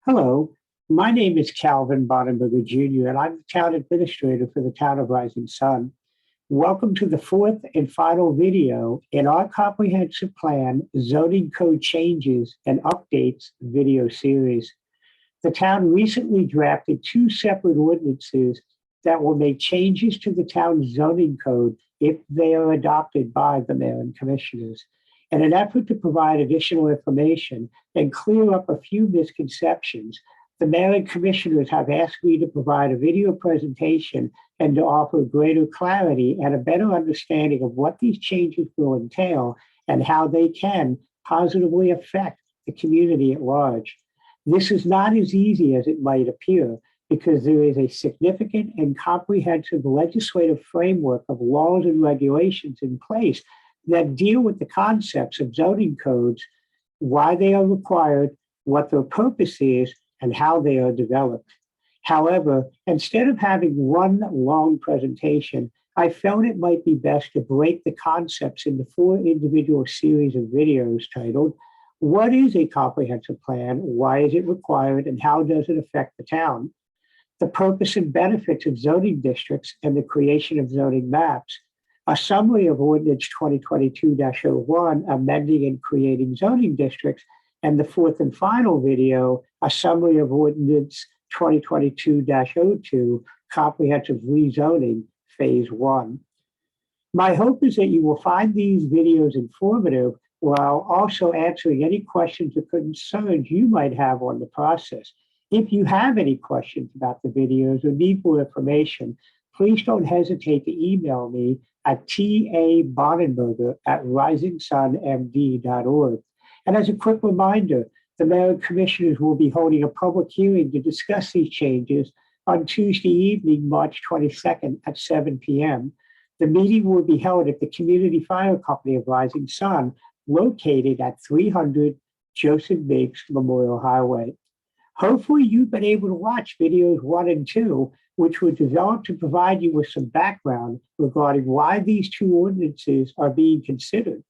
Hello, my name is Calvin Bonenberger Jr., and I'm the town administrator for the town of Rising Sun. Welcome to the fourth and final video in our comprehensive plan, zoning code changes and updates video series. The town recently drafted two separate ordinances that will make changes to the town's zoning code if they are adopted by the mayor and commissioners. In an effort to provide additional information and clear up a few misconceptions, the mayor and commissioners have asked me to provide a video presentation and to offer greater clarity and a better understanding of what these changes will entail and how they can positively affect the community at large. This is not as easy as it might appear because there is a significant and comprehensive legislative framework of laws and regulations in place that deal with the concepts of zoning codes, why they are required, what their purpose is, and how they are developed. However, instead of having one long presentation, I felt it might be best to break the concepts into four individual series of videos titled, What is a Comprehensive Plan? Why is it required? And how does it affect the town? The purpose and benefits of zoning districts and the creation of zoning maps. A summary of Ordinance 2022-01, amending and creating zoning districts, and the fourth and final video, a summary of Ordinance 2022-02, comprehensive rezoning, phase 1. My hope is that you will find these videos informative while also answering any questions or concerns you might have on the process. If you have any questions about the videos or need more information, please don't hesitate to email me at tabonenberger@risingsunmd.org. And as a quick reminder, the mayor and commissioners will be holding a public hearing to discuss these changes on Tuesday evening, March 22nd at 7 p.m. The meeting will be held at the Community Fire Company of Rising Sun, located at 300 Joseph Meigs Memorial Highway. Hopefully you've been able to watch videos 1 and 2, which were developed to provide you with some background regarding why these two ordinances are being considered.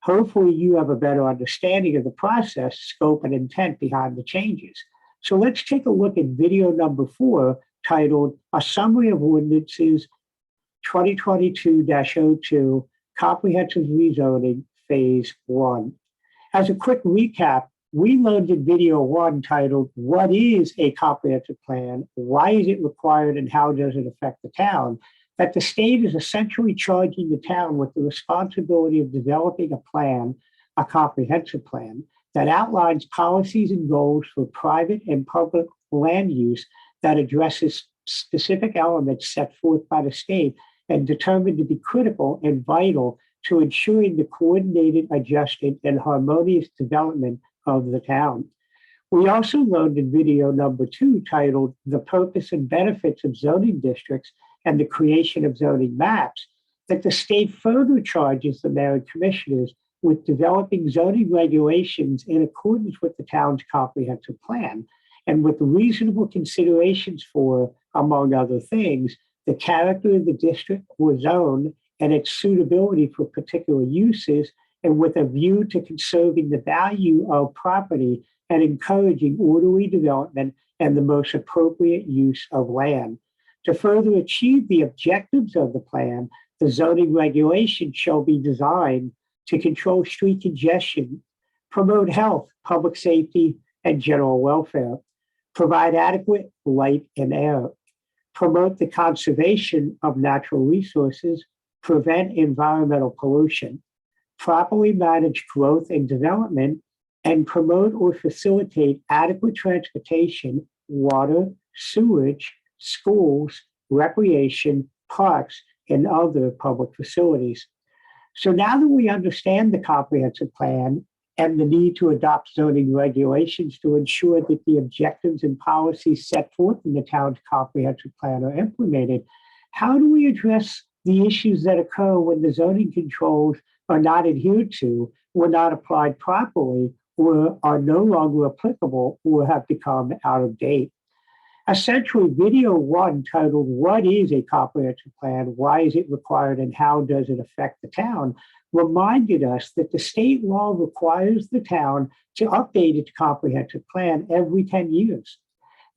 Hopefully you have a better understanding of the process, scope, and intent behind the changes. So let's take a look at video number 4, titled A Summary of Ordinances 2022-02, Comprehensive Rezoning, Phase 1. As a quick recap, we learned in video 1 titled, What is a Comprehensive Plan? Why is it required and how does it affect the town? That the state is essentially charging the town with the responsibility of developing a plan, a comprehensive plan, that outlines policies and goals for private and public land use that addresses specific elements set forth by the state and determined to be critical and vital to ensuring the coordinated, adjusted, and harmonious development of the town. We also learned in video number 2 titled The Purpose and Benefits of Zoning Districts and the Creation of Zoning Maps that the state further charges the mayor and commissioners with developing zoning regulations in accordance with the town's comprehensive plan and with reasonable considerations for, among other things, the character of the district or zone and its suitability for particular uses, and with a view to conserving the value of property and encouraging orderly development and the most appropriate use of land. To further achieve the objectives of the plan, the zoning regulations shall be designed to control street congestion, promote health, public safety, and general welfare, provide adequate light and air, promote the conservation of natural resources, prevent environmental pollution, properly manage growth and development, and promote or facilitate adequate transportation, water, sewage, schools, recreation, parks, and other public facilities. So now that we understand the comprehensive plan and the need to adopt zoning regulations to ensure that the objectives and policies set forth in the town's comprehensive plan are implemented, how do we address the issues that occur when the zoning controls are not adhered to, were not applied properly, or are no longer applicable or have become out of date? Essentially, video 1 titled, What is a Comprehensive Plan? Why is it required and how does it affect the town? reminded us that the state law requires the town to update its comprehensive plan every 10 years.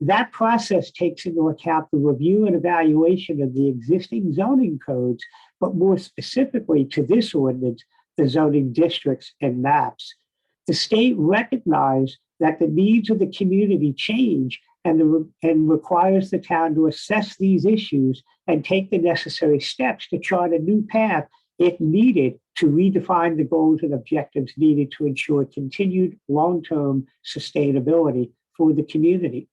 That process takes into account the review and evaluation of the existing zoning codes, but more specifically to this ordinance, the zoning districts and maps. The state recognized that the needs of the community change and requires the town to assess these issues and take the necessary steps to chart a new path if needed to redefine the goals and objectives needed to ensure continued long-term sustainability for the community.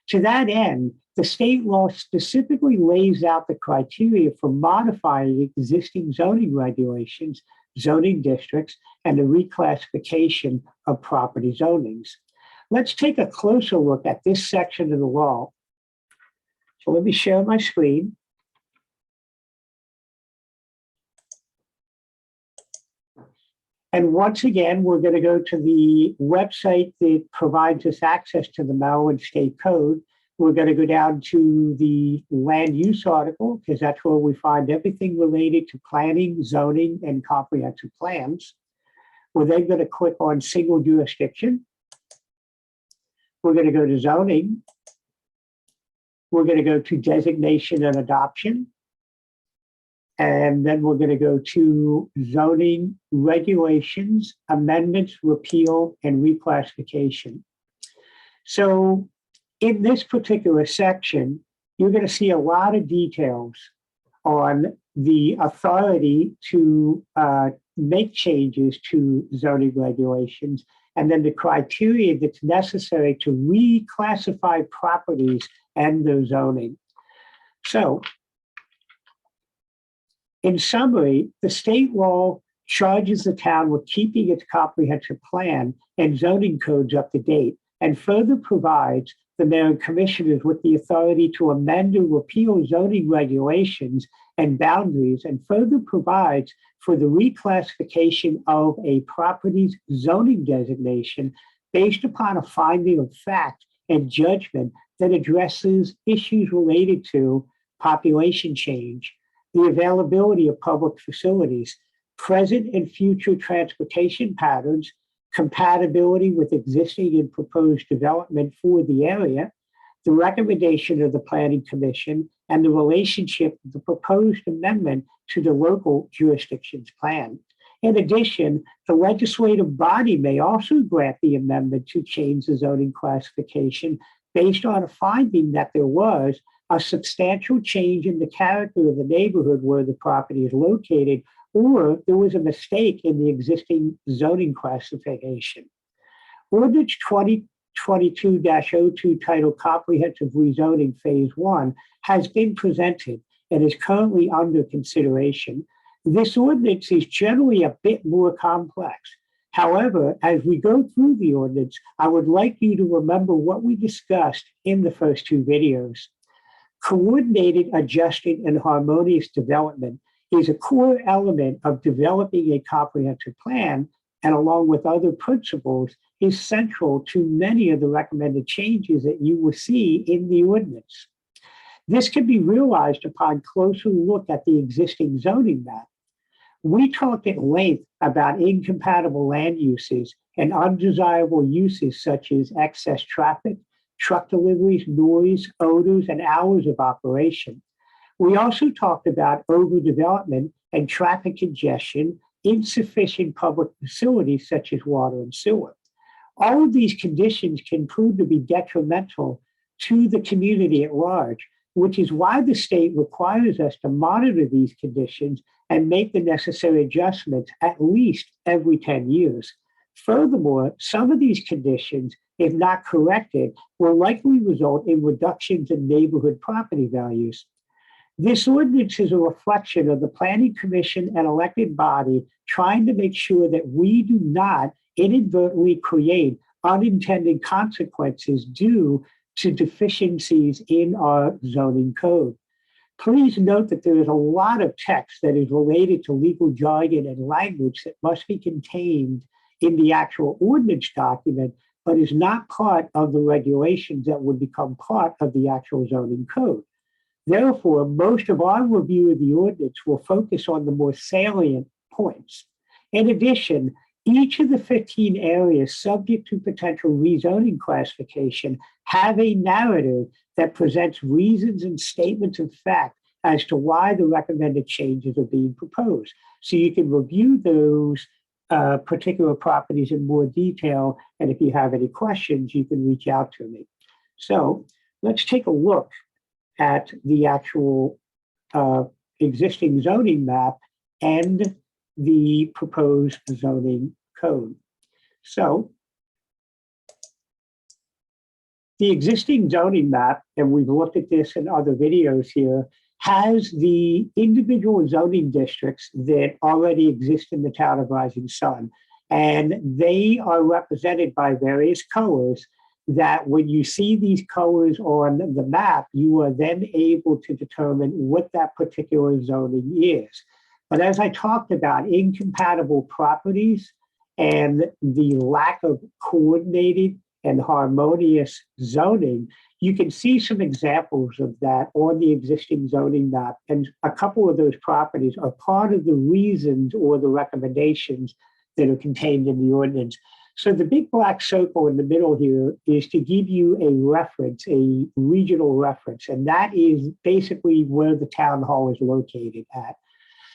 To that end, the state law specifically lays out the criteria for modifying existing zoning regulations, zoning districts, and the reclassification of property zonings. Let's take a closer look at this section of the law. So let me share my screen. And once again, we're going to go to the website that provides us access to the Maryland State Code. We're going to go down to the land use article, because that's where we find everything related to planning, zoning, and comprehensive plans. We're then going to click on single jurisdiction. We're going to go to zoning. We're going to go to designation and adoption. And then we're going to go to zoning regulations, amendments, repeal, and reclassification. So in this particular section, you're going to see a lot of details on the authority to make changes to zoning regulations, and then the criteria that's necessary to reclassify properties and their zoning. So, in summary, the state law charges the town with keeping its comprehensive plan and zoning codes up to date, and further provides the mayor and commissioners with the authority to amend or repeal zoning regulations and boundaries, and further provides for the reclassification of a property's zoning designation based upon a finding of fact and judgment that addresses issues related to population change, the availability of public facilities, present and future transportation patterns, compatibility with existing and proposed development for the area, the recommendation of the Planning Commission, and the relationship of the proposed amendment to the local jurisdiction's plan. In addition, the legislative body may also grant the amendment to change the zoning classification based on a finding that there was a substantial change in the character of the neighborhood where the property is located, or there was a mistake in the existing zoning classification. Ordinance 2022-02 titled Comprehensive Rezoning Phase 1 has been presented and is currently under consideration. This ordinance is generally a bit more complex. However, as we go through the ordinance, I would like you to remember what we discussed in the first two videos. Coordinated, adjusted, and harmonious development is a core element of developing a comprehensive plan, and along with other principles, is central to many of the recommended changes that you will see in the ordinance. This can be realized upon closer look at the existing zoning map. We talked at length about incompatible land uses and undesirable uses such as excess traffic, truck deliveries, noise, odors, and hours of operation. We also talked about overdevelopment and traffic congestion, insufficient public facilities such as water and sewer. All of these conditions can prove to be detrimental to the community at large, which is why the state requires us to monitor these conditions and make the necessary adjustments at least every 10 years. Furthermore, some of these conditions, if not corrected, will likely result in reductions in neighborhood property values. This ordinance is a reflection of the Planning Commission and elected body trying to make sure that we do not inadvertently create unintended consequences due to deficiencies in our zoning code. Please note that there is a lot of text that is related to legal jargon and language that must be contained in the actual ordinance document, but is not part of the regulations that would become part of the actual zoning code. Therefore, most of our review of the ordinance will focus on the more salient points. In addition, each of the 15 areas subject to potential rezoning classification have a narrative that presents reasons and statements of fact as to why the recommended changes are being proposed. So you can review those particular properties in more detail, and if you have any questions, you can reach out to me. So let's take a look at the actual existing zoning map and the proposed zoning code. So the existing zoning map, and we've looked at this in other videos here, has the individual zoning districts that already exist in the town of Rising Sun. And they are represented by various colors that when you see these colors on the map, you are then able to determine what that particular zoning is. But as I talked about, incompatible properties and the lack of coordinated and harmonious zoning, you can see some examples of that on the existing zoning map. And a couple of those properties are part of the reasons or the recommendations that are contained in the ordinance. So the big black circle in the middle here is to give you a reference, a regional reference, and that is basically where the town hall is located at.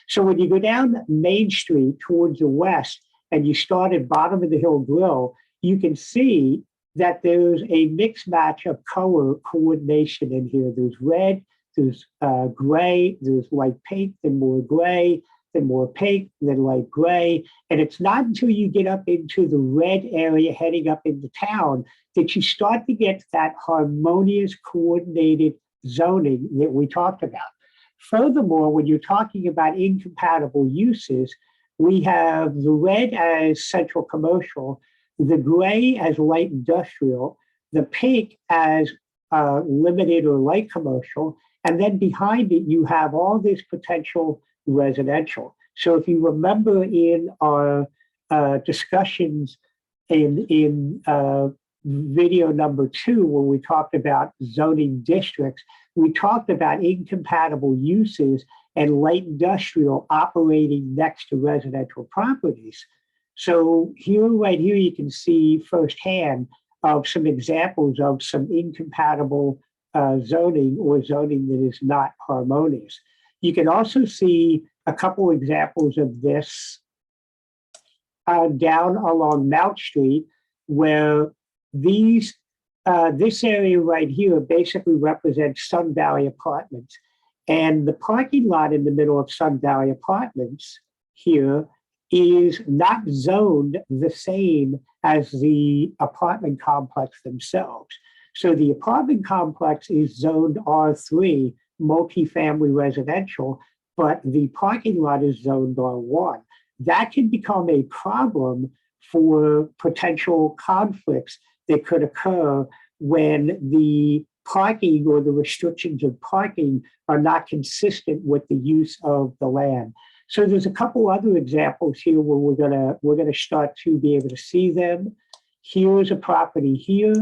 So when you go down Main Street towards the west and you start at bottom of the hill grill, you can see that there's a mixed match of color coordination in here. There's red, there's gray, there's light pink, then more gray, then more pink, then light gray. And it's not until you get up into the red area heading up into town that you start to get that harmonious, coordinated zoning that we talked about. Furthermore, when you're talking about incompatible uses, we have the red as central commercial, the gray as light industrial, the pink as limited or light commercial, and then behind it, you have all this potential residential. So if you remember in our discussions in video number 2, when we talked about zoning districts, we talked about incompatible uses and light industrial operating next to residential properties. So right here, you can see firsthand of some examples of some incompatible zoning or zoning that is not harmonious. You can also see a couple examples of this down along Mount Street, where this area right here basically represents Sun Valley Apartments. And the parking lot in the middle of Sun Valley Apartments here is not zoned the same as the apartment complex themselves. So the apartment complex is zoned R3, multifamily residential, but the parking lot is zoned R1. That can become a problem for potential conflicts that could occur when the parking or the restrictions of parking are not consistent with the use of the land. So there's a couple other examples here where we're gonna start to be able to see them. Here's a property here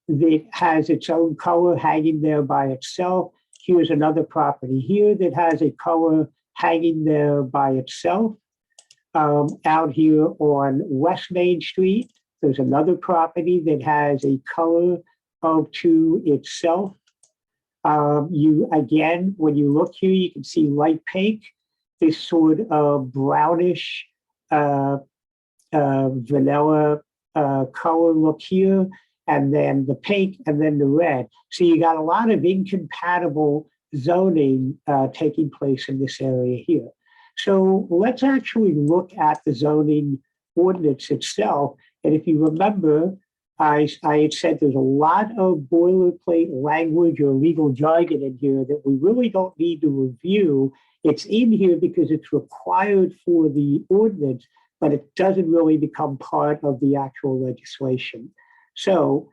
that has its own color hanging there by itself. Here's another property here that has a color hanging there by itself. Out here on West Main Street, there's another property that has a color to itself. Again, when you look here, you can see light pink, this sort of brownish vanilla color look here, and then the pink, and then the red. So you got a lot of incompatible zoning taking place in this area here. So let's actually look at the zoning ordinance itself. And if you remember, I had said there's a lot of boilerplate language or legal jargon in here that we really don't need to review. It's in here because it's required for the ordinance, but it doesn't really become part of the actual legislation. So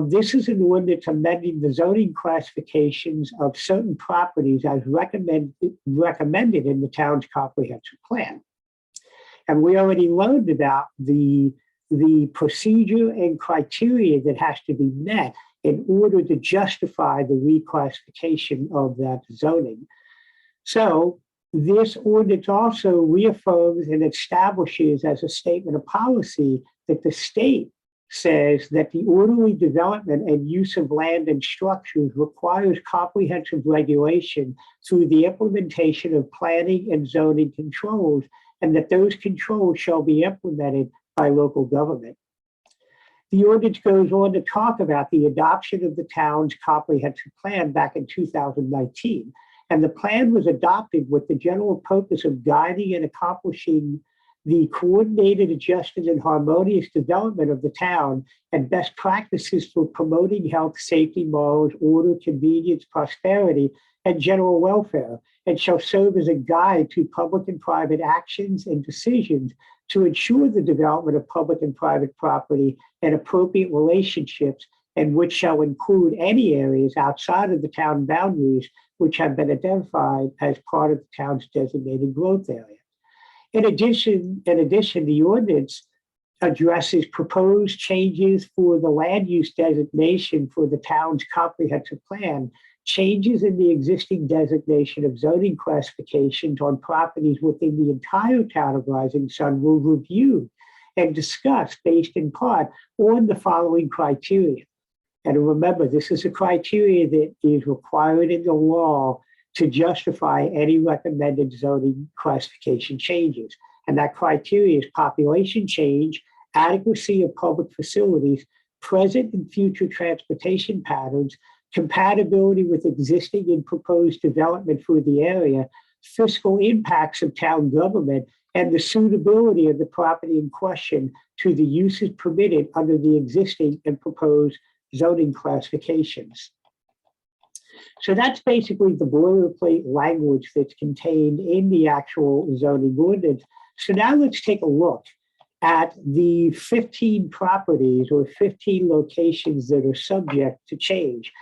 this is an ordinance amending the zoning classifications of certain properties as recommended in the town's comprehensive plan. And we already learned about the procedure and criteria that has to be met in order to justify the reclassification of that zoning. So This ordinance also reaffirms and establishes as a statement of policy that the state says that the orderly development and use of land and structures requires comprehensive regulation through the implementation of planning and zoning controls, and that those controls shall be implemented by local government. The ordinance goes on to talk about the adoption of the town's comprehensive plan back in 2019. And the plan was adopted with the general purpose of guiding and accomplishing the coordinated, adjusted, and harmonious development of the town and best practices for promoting health, safety, morals, order, convenience, prosperity, and general welfare, and shall serve as a guide to public and private actions and decisions to ensure the development of public and private property and appropriate relationships, and which shall include any areas outside of the town boundaries which have been identified as part of the town's designated growth area. In addition, the ordinance addresses proposed changes for the land use designation for the town's comprehensive plan, changes in the existing designation of zoning classifications on properties within the entire town of Rising Sun were reviewed and discussed based in part on the following criteria. And remember, this is a criteria that is required in the law to justify any recommended zoning classification changes. And that criteria is population change, adequacy of public facilities, present and future transportation patterns, compatibility with existing and proposed development for the area, fiscal impacts of town government, and the suitability of the property in question to the uses permitted under the existing and proposed zoning classifications. So that's basically the boilerplate language that's contained in the actual zoning ordinance. So now let's take a look at the 15 properties or 15 locations that are subject to change.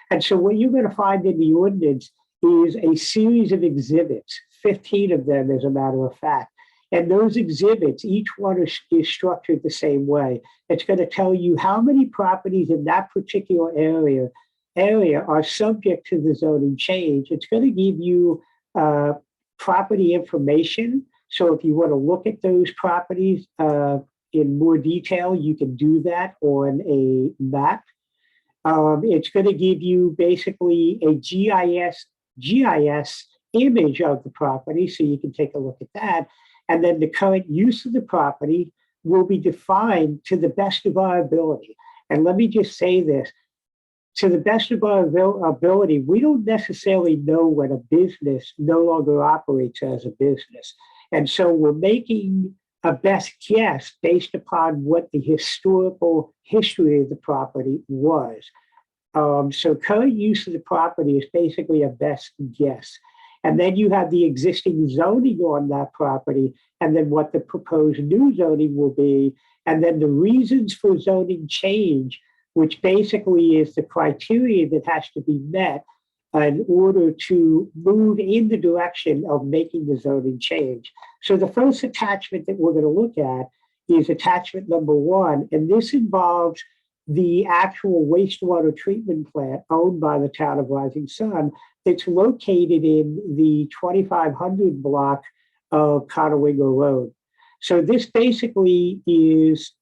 And so what you're going to find in the ordinance is a series of exhibits, 15 of them as a matter of fact. And those exhibits, each one is structured the same way. It's going to tell you how many properties in that particular area are subject to the zoning change. It's going to give you property information. So if you want to look at those properties in more detail, you can do that on a map. It's going to give you basically a GIS image of the property, so you can take a look at that. And then the current use of the property will be defined to the best of our ability. And let me just say this, to the best of our ability, we don't necessarily know when a business no longer operates as a business. And so we're making a best guess based upon what the historical history of the property was. So current use of the property is basically a best guess. And then you have the existing zoning on that property, and then what the proposed new zoning will be, and then the reasons for zoning change, which basically is the criteria that has to be met in order to move in the direction of making the zoning change. So the first attachment that we're going to look at is attachment number 1, and this involves the actual wastewater treatment plant owned by the town of Rising Sun that's located in the 2500 block of Conowingo Road. So this basically is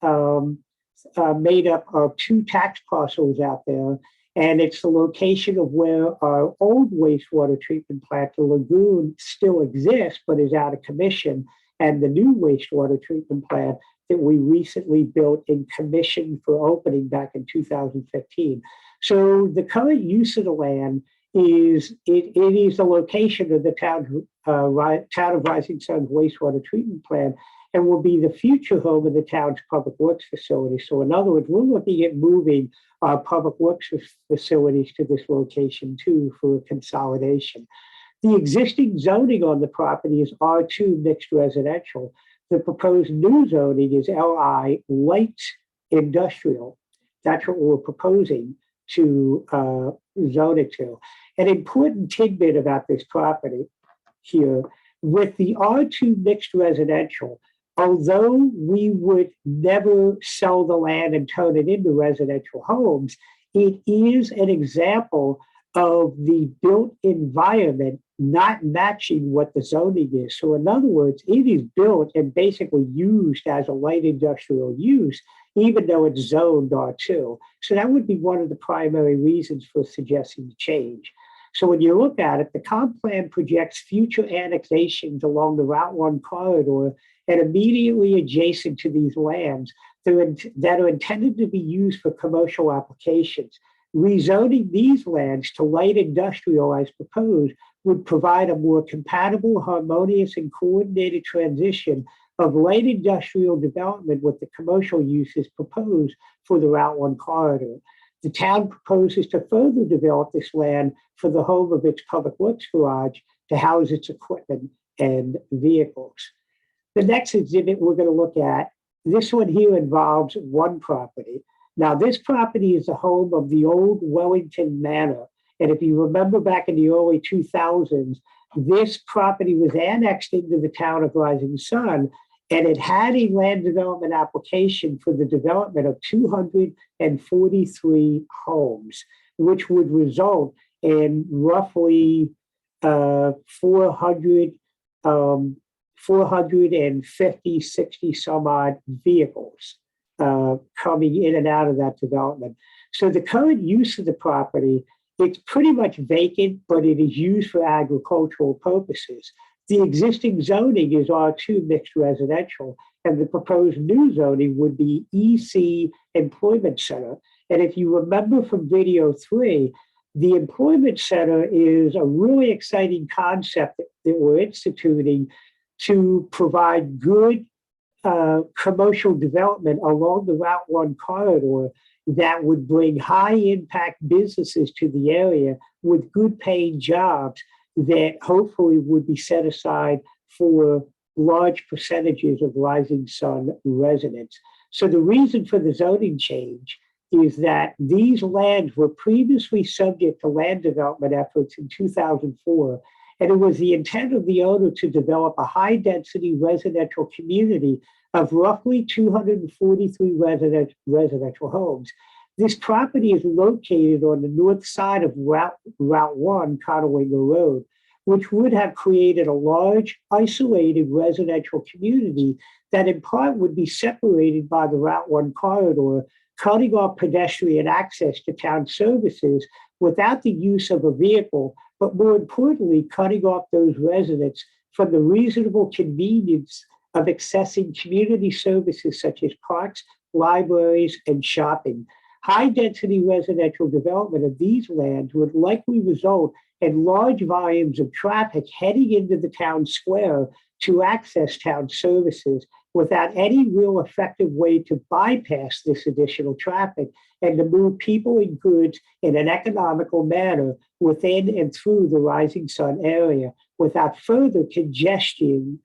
made up of 2 tax parcels out there, and it's the location of where our old wastewater treatment plant, the lagoon, still exists but is out of commission, and the new wastewater treatment plant that we recently built and commissioned for opening back in 2015. So the current use of the land is it is the location of the town of Rising Sun's wastewater treatment plant, and will be the future home of the town's public works facility. So in other words, we're looking at moving our public works facilities to this location too for consolidation. The existing zoning on the property is R2 mixed residential. The proposed new zoning is LI light industrial. That's what we're proposing to zone it to. An important tidbit about this property here, with the R2 mixed residential, although we would never sell the land and turn it into residential homes, it is an example of the built environment not matching what the zoning is. So in other words, it is built and basically used as a light industrial use, even though it's zoned R2. So that would be one of the primary reasons for suggesting the change. So when you look at it, the comp plan projects future annexations along the Route 1 corridor and immediately adjacent to these lands that are intended to be used for commercial applications. Rezoning these lands to light industrial as proposed would provide a more compatible, harmonious, and coordinated transition of light industrial development with the commercial uses proposed for the Route 1 corridor. The town proposes to further develop this land for the home of its public works garage to house its equipment and vehicles. The next exhibit we're going to look at, this one here involves one property. Now, this property is the home of the old Wellington Manor. And if you remember back in the early 2000s, this property was annexed into the town of Rising Sun, and it had a land development application for the development of 243 homes, which would result in roughly 450, 60 some odd vehicles coming in and out of that development. So the current use of the property, it's pretty much vacant, but it is used for agricultural purposes. The existing zoning is R2 mixed residential, and the proposed new zoning would be EC Employment Center. And if you remember from video 3, the Employment Center is a really exciting concept that we're instituting to provide good commercial development along the Route 1 corridor that would bring high impact businesses to the area with good paying jobs that hopefully would be set aside for large percentages of Rising Sun residents. So the reason for the zoning change is that these lands were previously subject to land development efforts in 2004, and it was the intent of the owner to develop a high density residential community of roughly 243 residential homes. This property is located on the north side of Route 1, Conowingo Road, which would have created a large, isolated residential community that in part would be separated by the Route 1 corridor, cutting off pedestrian access to town services without the use of a vehicle, but more importantly, cutting off those residents from the reasonable convenience of accessing community services such as parks, libraries, and shopping. High-density residential development of these lands would likely result in large volumes of traffic heading into the town square to access town services without any real effective way to bypass this additional traffic and to move people and goods in an economical manner within and through the Rising Sun area without further congesting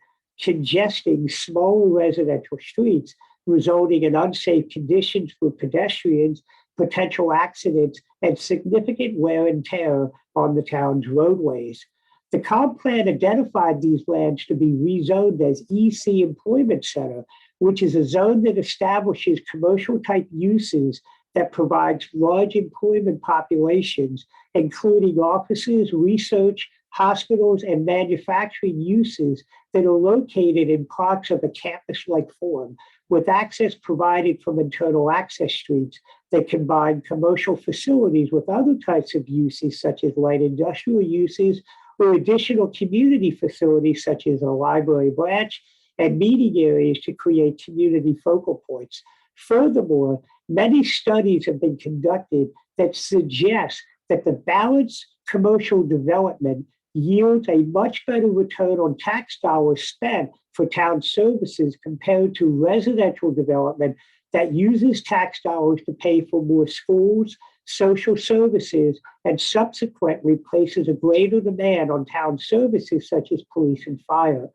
smaller residential streets, resulting in unsafe conditions for pedestrians, potential accidents, and significant wear and tear on the town's roadways. The comp plan identified these lands to be rezoned as EC Employment Center, which is a zone that establishes commercial type uses that provides large employment populations, including offices, research, hospitals, and manufacturing uses that are located in parts of a campus-like form, with access provided from internal access streets that combine commercial facilities with other types of uses, such as light industrial uses, or additional community facilities, such as a library branch and meeting areas to create community focal points. Furthermore, many studies have been conducted that suggest that the balanced commercial development yields a much better return on tax dollars spent for town services compared to residential development that uses tax dollars to pay for more schools, social services, and subsequently places a greater demand on town services such as police and fire.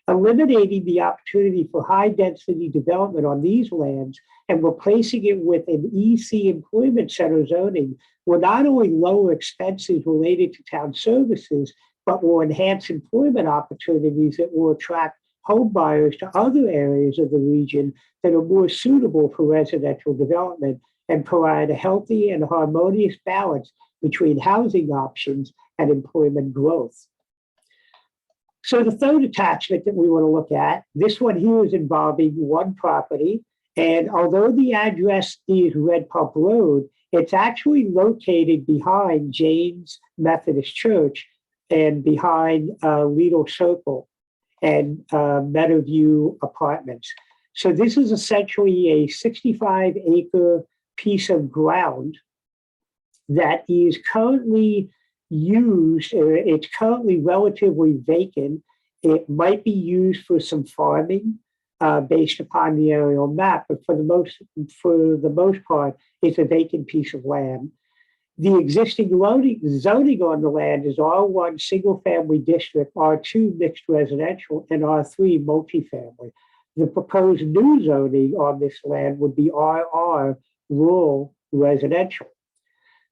Eliminating the opportunity for high density development on these lands and replacing it with an EC Employment Center zoning will not only lower expenses related to town services, but will enhance employment opportunities that will attract home buyers to other areas of the region that are more suitable for residential development and provide a healthy and harmonious balance between housing options and employment growth. So the third attachment that we want to look at, this one here is involving one property. And although the address is Red Pump Road, it's actually located behind James Methodist Church and behind Lidl Circle and Meadowview Apartments. So this is essentially a 65-acre piece of ground that is currently used, it's currently relatively vacant. It might be used for some farming based upon the aerial map, but for the most part, it's a vacant piece of land. The existing zoning on the land is R1 single-family district, R2 mixed residential, and R3 multifamily. The proposed new zoning on this land would be RR rural residential.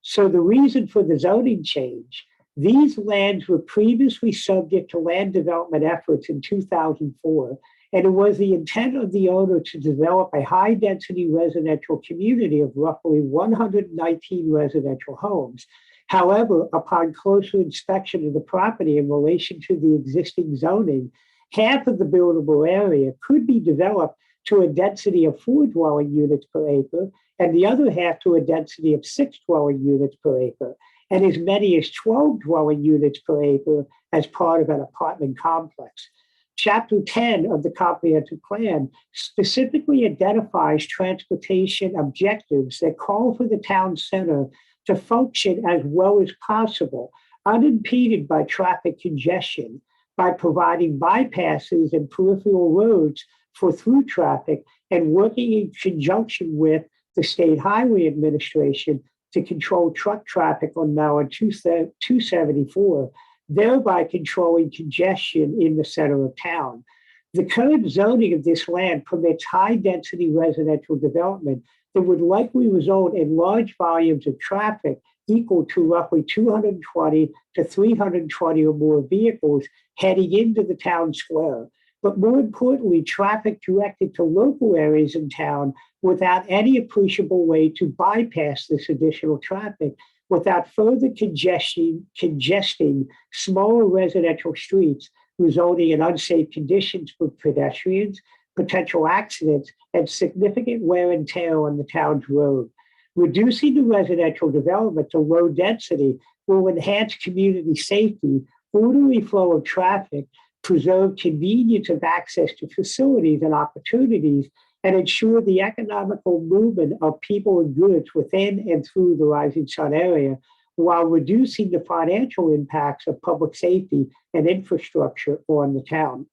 So the reason for the zoning change, these lands were previously subject to land development efforts in 2004, and it was the intent of the owner to develop a high-density residential community of roughly 119 residential homes. However, upon closer inspection of the property in relation to the existing zoning, half of the buildable area could be developed to a density of 4 dwelling units per acre, and the other half to a density of 6 dwelling units per acre, and as many as 12 dwelling units per acre as part of an apartment complex. Chapter 10 of the comprehensive plan specifically identifies transportation objectives that call for the town center to function as well as possible, unimpeded by traffic congestion, by providing bypasses and peripheral roads for through traffic and working in conjunction with the State Highway Administration to control truck traffic on Maryland 274, thereby controlling congestion in the center of town. The current zoning of this land permits high-density residential development that would likely result in large volumes of traffic equal to roughly 220 to 320 or more vehicles heading into the town square. But more importantly, traffic directed to local areas in town without any appreciable way to bypass this additional traffic, without further congesting smaller residential streets, resulting in unsafe conditions for pedestrians, potential accidents, and significant wear and tear on the town's road. Reducing the residential development to low density will enhance community safety, orderly flow of traffic, preserve convenience of access to facilities and opportunities, and ensure the economical movement of people and goods within and through the Rising Sun area, while reducing the financial impacts of public safety and infrastructure on the town.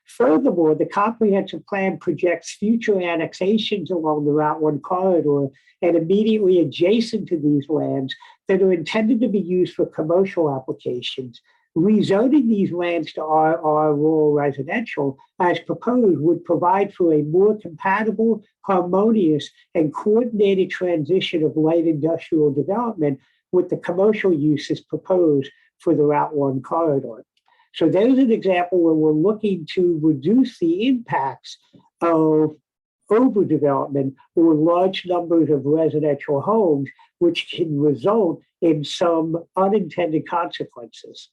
Furthermore, the comprehensive plan projects future annexations along the Route 1 corridor and immediately adjacent to these lands that are intended to be used for commercial applications. Rezoning these lands to RR rural residential, as proposed, would provide for a more compatible, harmonious, and coordinated transition of light industrial development with the commercial uses proposed for the Route 1 corridor. So there's an example where we're looking to reduce the impacts of overdevelopment or large numbers of residential homes, which can result in some unintended consequences.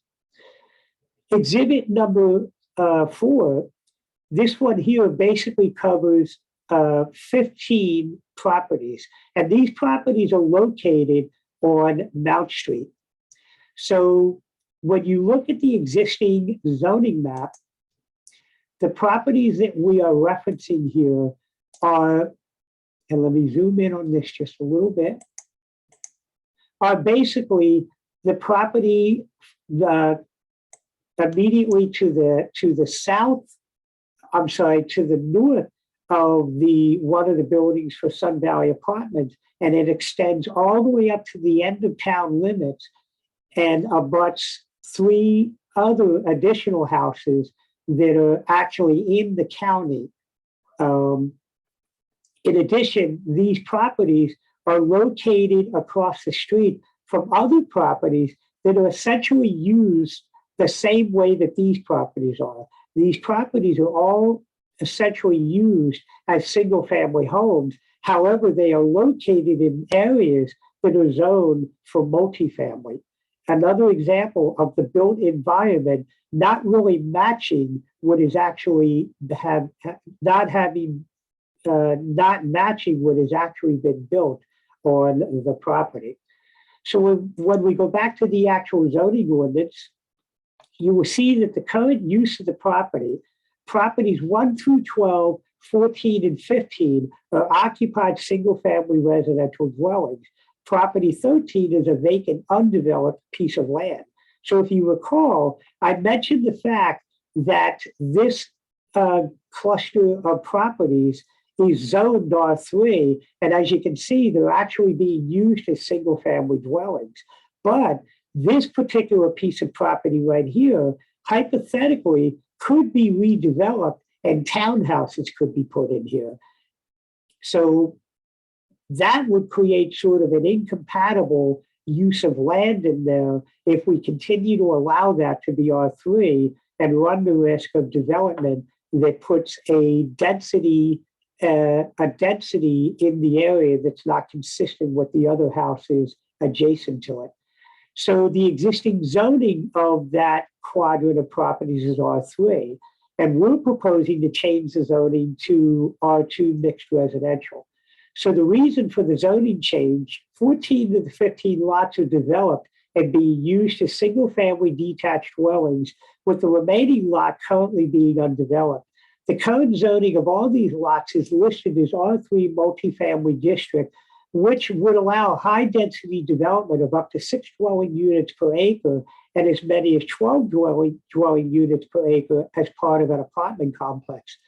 Exhibit number 4, this one here basically covers 15 properties, and these properties are located on Mount Street. So when you look at the existing zoning map, the properties that we are referencing here are, and let me zoom in on this just a little bit, are basically the property immediately to the south, to the north of one of the buildings for Sun Valley Apartments, and it extends all the way up to the end of town limits and abuts 3 other additional houses that are actually in the county. In addition, these properties are located across the street from other properties that are essentially used the same way that these properties are. These properties are all essentially used as single-family homes. However, they are located in areas that are zoned for multifamily. Another example of the built environment not really matching what is actually not matching what has actually been built on the property. So when we go back to the actual zoning ordinance, you will see that the current use of the properties 1 through 12, 14, and 15 are occupied single-family residential dwellings. Property 13 is a vacant, undeveloped piece of land. So if you recall, I mentioned the fact that this cluster of properties is zoned R3, and as you can see, they're actually being used as single-family dwellings. But this particular piece of property right here, hypothetically, could be redeveloped and townhouses could be put in here. So that would create sort of an incompatible use of land in there if we continue to allow that to be R3 and run the risk of development that puts a density in the area that's not consistent with the other houses adjacent to it. So the existing zoning of that quadrant of properties is R3, and we're proposing to change the zoning to R2 mixed residential. So the reason for the zoning change, 14 of the 15 lots are developed and being used as single-family detached dwellings, with the remaining lot currently being undeveloped. The current zoning of all these lots is listed as R3 multifamily district, which would allow high-density development of up to 6 dwelling units per acre and as many as 12 dwelling units per acre as part of an apartment complex.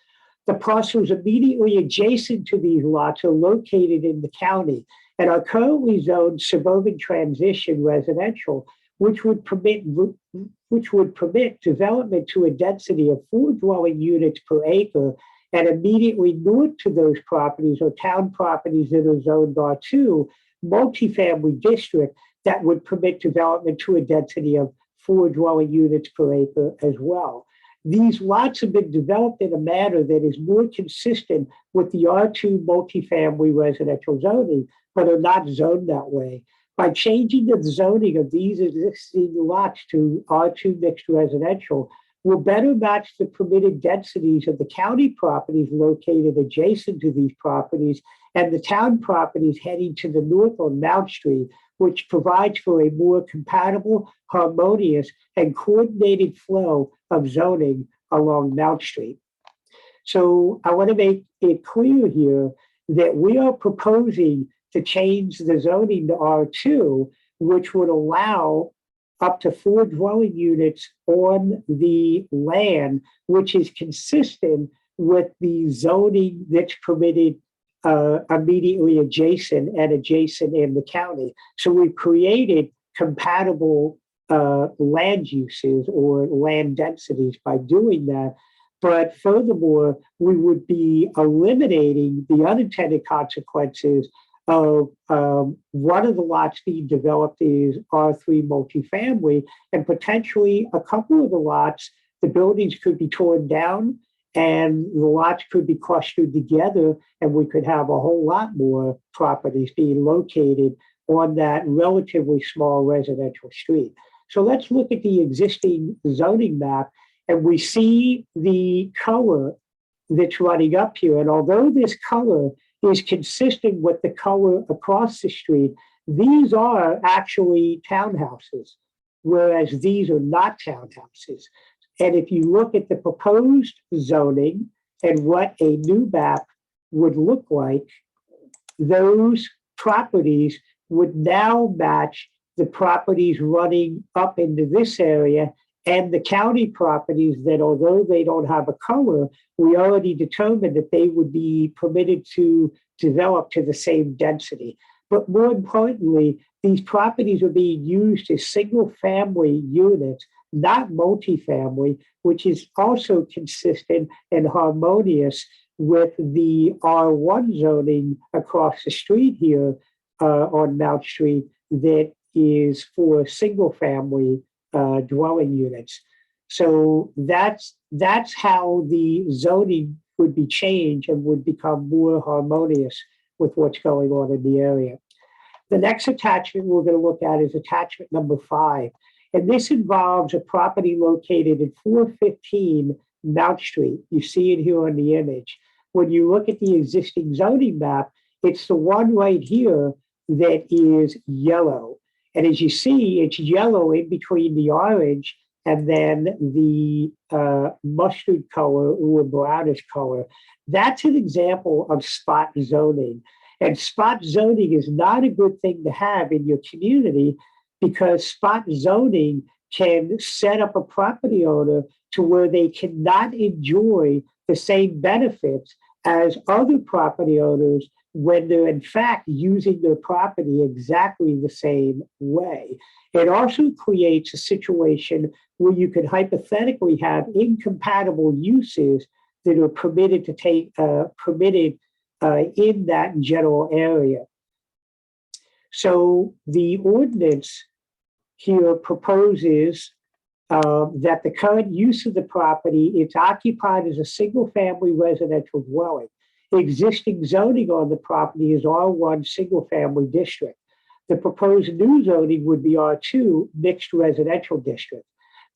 The parcels immediately adjacent to these lots are located in the county and are currently zoned suburban transition residential, which would permit development to a density of 4 dwelling units per acre, and immediately north to those properties are town properties that are zoned R2, multifamily district that would permit development to a density of 4 dwelling units per acre as well. These lots have been developed in a manner that is more consistent with the R2 multifamily residential zoning, but are not zoned that way. By changing the zoning of these existing lots to R2 mixed residential, will better match the permitted densities of the county properties located adjacent to these properties and the town properties heading to the north on Mount Street, which provides for a more compatible, harmonious, and coordinated flow of zoning along Mount Street. So I want to make it clear here that we are proposing to change the zoning to R2, which would allow up to 4 dwelling units on the land, which is consistent with the zoning that's permitted immediately adjacent and adjacent in the county. So we've created compatible land uses or land densities by doing that. But furthermore, we would be eliminating the unintended consequences of one of the lots being developed is R3 multifamily, and potentially a couple of the lots, the buildings could be torn down and the lots could be clustered together, and we could have a whole lot more properties being located on that relatively small residential street. So let's look at the existing zoning map, and we see the color that's running up here. And although this color is consistent with the color across the street, these are actually townhouses, whereas these are not townhouses. And if you look at the proposed zoning and what a new map would look like, those properties would now match the properties running up into this area and the county properties that, although they don't have a color, we already determined that they would be permitted to develop to the same density. But more importantly, these properties are being used as single-family units, not multifamily, which is also consistent and harmonious with the R1 zoning across the street here on Mount Street that is for single-family dwelling units. So that's how the zoning would be changed and would become more harmonious with what's going on in the area. The next attachment we're going to look at is attachment number 5. And this involves a property located at 415 Mount Street. You see it here on the image. When you look at the existing zoning map, it's the one right here that is yellow. And as you see, it's yellow in between the orange and then the mustard color or brownish color. That's an example of spot zoning. And spot zoning is not a good thing to have in your community, because spot zoning can set up a property owner to where they cannot enjoy the same benefits as other property owners when they're in fact using their property exactly the same way. It also creates a situation where you could hypothetically have incompatible uses that are permitted to take in that general area. So the ordinance here proposes that the current use of the property, it's occupied as a single-family residential dwelling. Existing zoning on the property is R1 single-family district. The proposed new zoning would be R2 mixed residential district.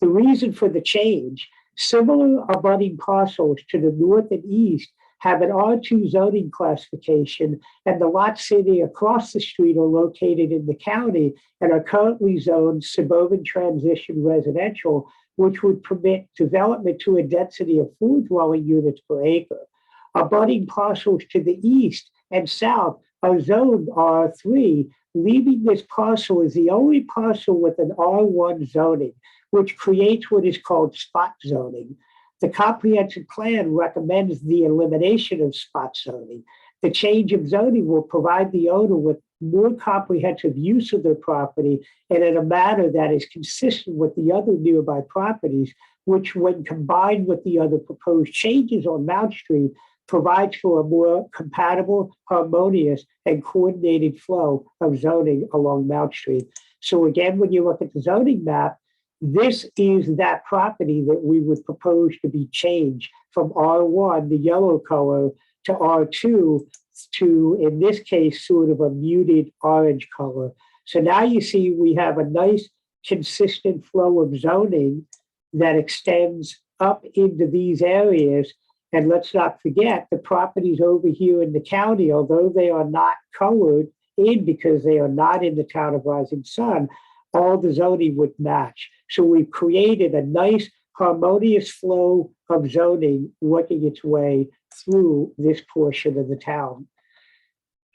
The reason for the change: similar abutting parcels to the north and east have an R2 zoning classification, and the lots sitting across the street are located in the county and are currently zoned suburban transition residential, which would permit development to a density of 4 dwelling units per acre. Abutting parcels to the east and south are zoned R3, leaving this parcel as the only parcel with an R1 zoning, which creates what is called spot zoning. The comprehensive plan recommends the elimination of spot zoning. The change of zoning will provide the owner with more comprehensive use of their property and in a manner that is consistent with the other nearby properties, which, when combined with the other proposed changes on Mount Street, provides for a more compatible, harmonious, and coordinated flow of zoning along Mount Street. So again, when you look at the zoning map, this is that property that we would propose to be changed from R1, the yellow color, to R2, to, in this case, sort of a muted orange color. So now you see we have a nice consistent flow of zoning that extends up into these areas. And let's not forget the properties over here in the county, although they are not colored in because they are not in the town of Rising Sun, all the zoning would match. So we've created a nice harmonious flow of zoning working its way through this portion of the town.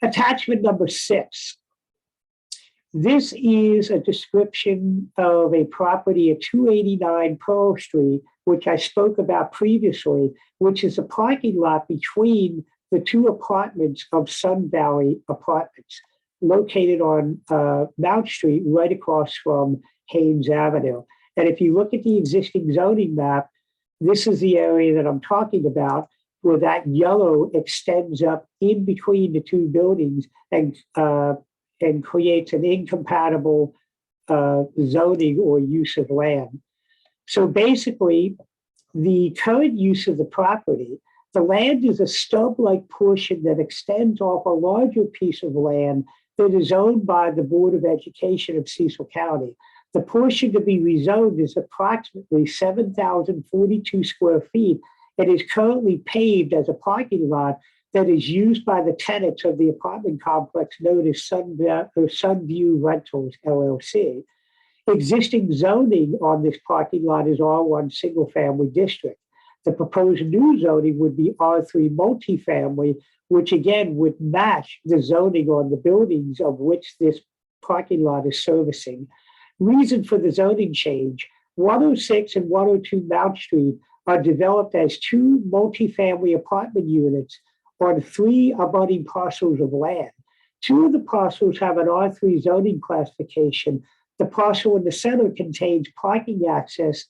Attachment number 6. This is a description of a property at 289 Pearl Street, which I spoke about previously, which is a parking lot between the 2 apartments of Sun Valley Apartments, located on Mount Street, right across from Haynes Avenue. And if you look at the existing zoning map, this is the area that I'm talking about, where that yellow extends up in between the 2 buildings and creates an incompatible zoning or use of land. So basically, the current use of the property, the land is a stub-like portion that extends off a larger piece of land that is owned by the Board of Education of Cecil County. The portion to be rezoned is approximately 7,042 square feet and is currently paved as a parking lot that is used by the tenants of the apartment complex known as Sunview Rentals, LLC. Existing zoning on this parking lot is R1 single-family district. The proposed new zoning would be R3 multifamily, which again would match the zoning on the buildings of which this parking lot is servicing. Reason for the zoning change: 106 and 102 Mount Street are developed as 2 multifamily apartment units on 3 abutting parcels of land. 2 of the parcels have an R3 zoning classification. The parcel in the center contains parking access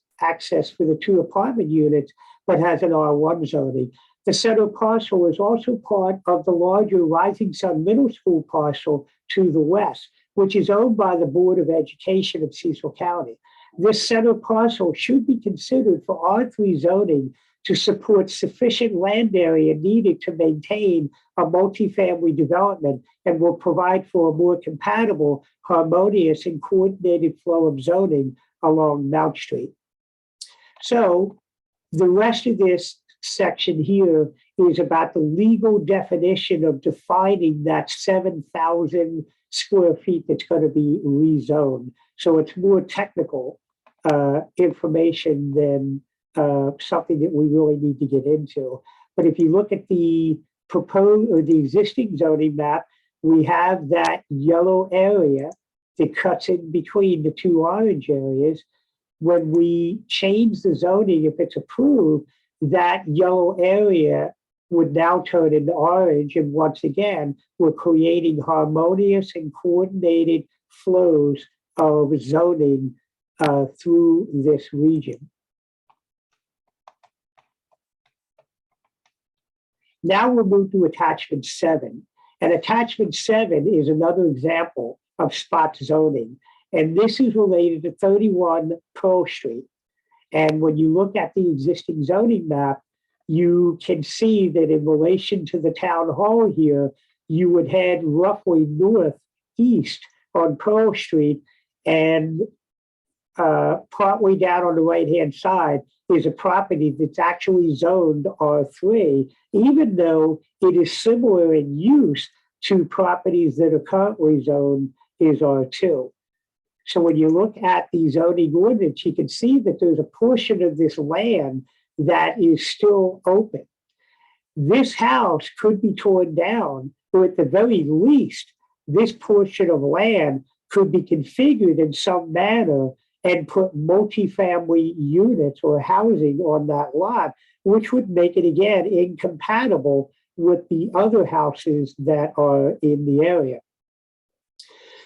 for the 2 apartment units, but has an R1 zoning. The center parcel is also part of the larger Rising Sun Middle School parcel to the west, which is owned by the Board of Education of Cecil County. This center parcel should be considered for R3 zoning to support sufficient land area needed to maintain a multifamily development and will provide for a more compatible, harmonious, and coordinated flow of zoning along Mount Street. So the rest of this section here is about the legal definition of defining that 7,000 square feet that's going to be rezoned. So it's more technical information than something that we really need to get into. But if you look at the proposed or the existing zoning map, we have that yellow area that cuts in between the two orange areas. When we change the zoning, if it's approved, that yellow area would now turn into orange. And once again, we're creating harmonious and coordinated flows of zoning through this region. Now we'll move to attachment 7. And attachment 7 is another example of spot zoning. And this is related to 31 Pearl Street. And when you look at the existing zoning map, you can see that in relation to the town hall here, you would head roughly northeast on Pearl Street, and partway down on the right-hand side is a property that's actually zoned R3, even though it is similar in use to properties that are currently zoned is R2. So when you look at the zoning ordinance, you can see that there's a portion of this land that is still open. This house could be torn down, or at the very least, this portion of land could be configured in some manner and put multifamily units or housing on that lot, which would make it, again, incompatible with the other houses that are in the area.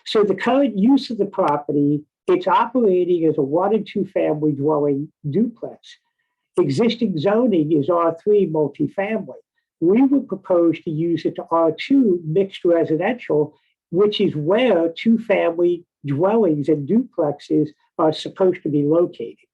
So the current use of the property, it's operating as a 1 and 2 family dwelling duplex. Existing zoning is R3 multifamily. We would propose to use it to R2 mixed residential, which is where 2 family dwellings and duplexes are supposed to be located.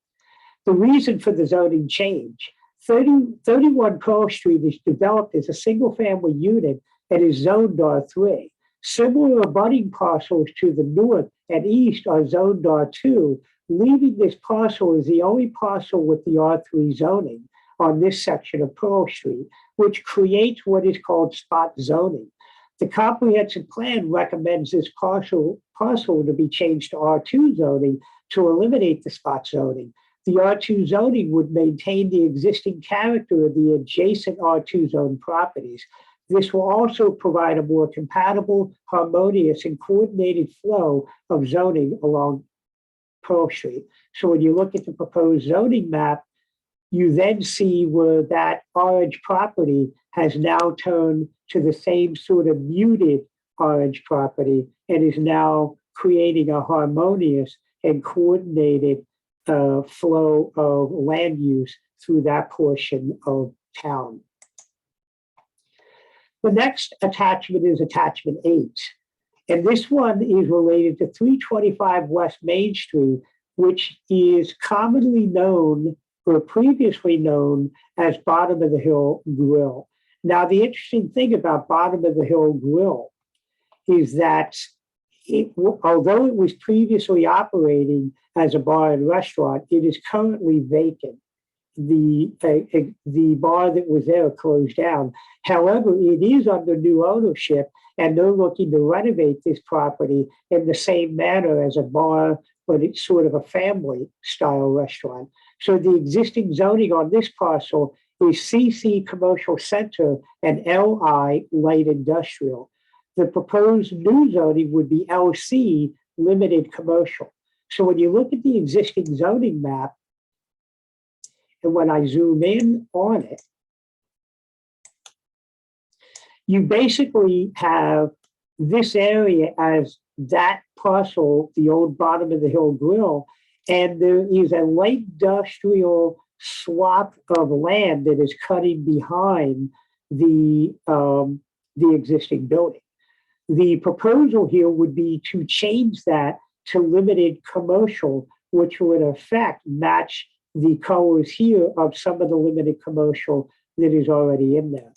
The reason for the zoning change, 31 Pearl Street is developed as a single family unit and is zoned R3. Similar abutting parcels to the north and east are zoned R2, leaving this parcel as the only parcel with the R3 zoning on this section of Pearl Street, which creates what is called spot zoning. The comprehensive plan recommends this parcel to be changed to R2 zoning to eliminate the spot zoning. The R2 zoning would maintain the existing character of the adjacent R2 zone properties. This will also provide a more compatible, harmonious, and coordinated flow of zoning along Pearl Street. So when you look at the proposed zoning map, you then see where that orange property has now turned to the same sort of muted orange property and is now creating a harmonious and coordinated flow of land use through that portion of town. The next attachment is attachment 8. And this one is related to 325 West Main Street, which is commonly known or previously known as Bottom of the Hill Grill. Now, the interesting thing about Bottom of the Hill Grill is that although it was previously operating as a bar and restaurant, it is currently vacant. The bar that was there closed down. However, it is under new ownership, and they're looking to renovate this property in the same manner as a bar, but it's sort of a family-style restaurant. So the existing zoning on this parcel is CC Commercial Center and LI Light Industrial. The proposed new zoning would be LC Limited Commercial. So when you look at the existing zoning map, and when I zoom in on it, you basically have this area as that parcel, the old Bottom of the Hill Grill, and there is a light industrial swath of land that is cutting behind the existing building. The proposal here would be to change that to limited commercial, which would in effect match the colors here of some of the limited commercial that is already in there.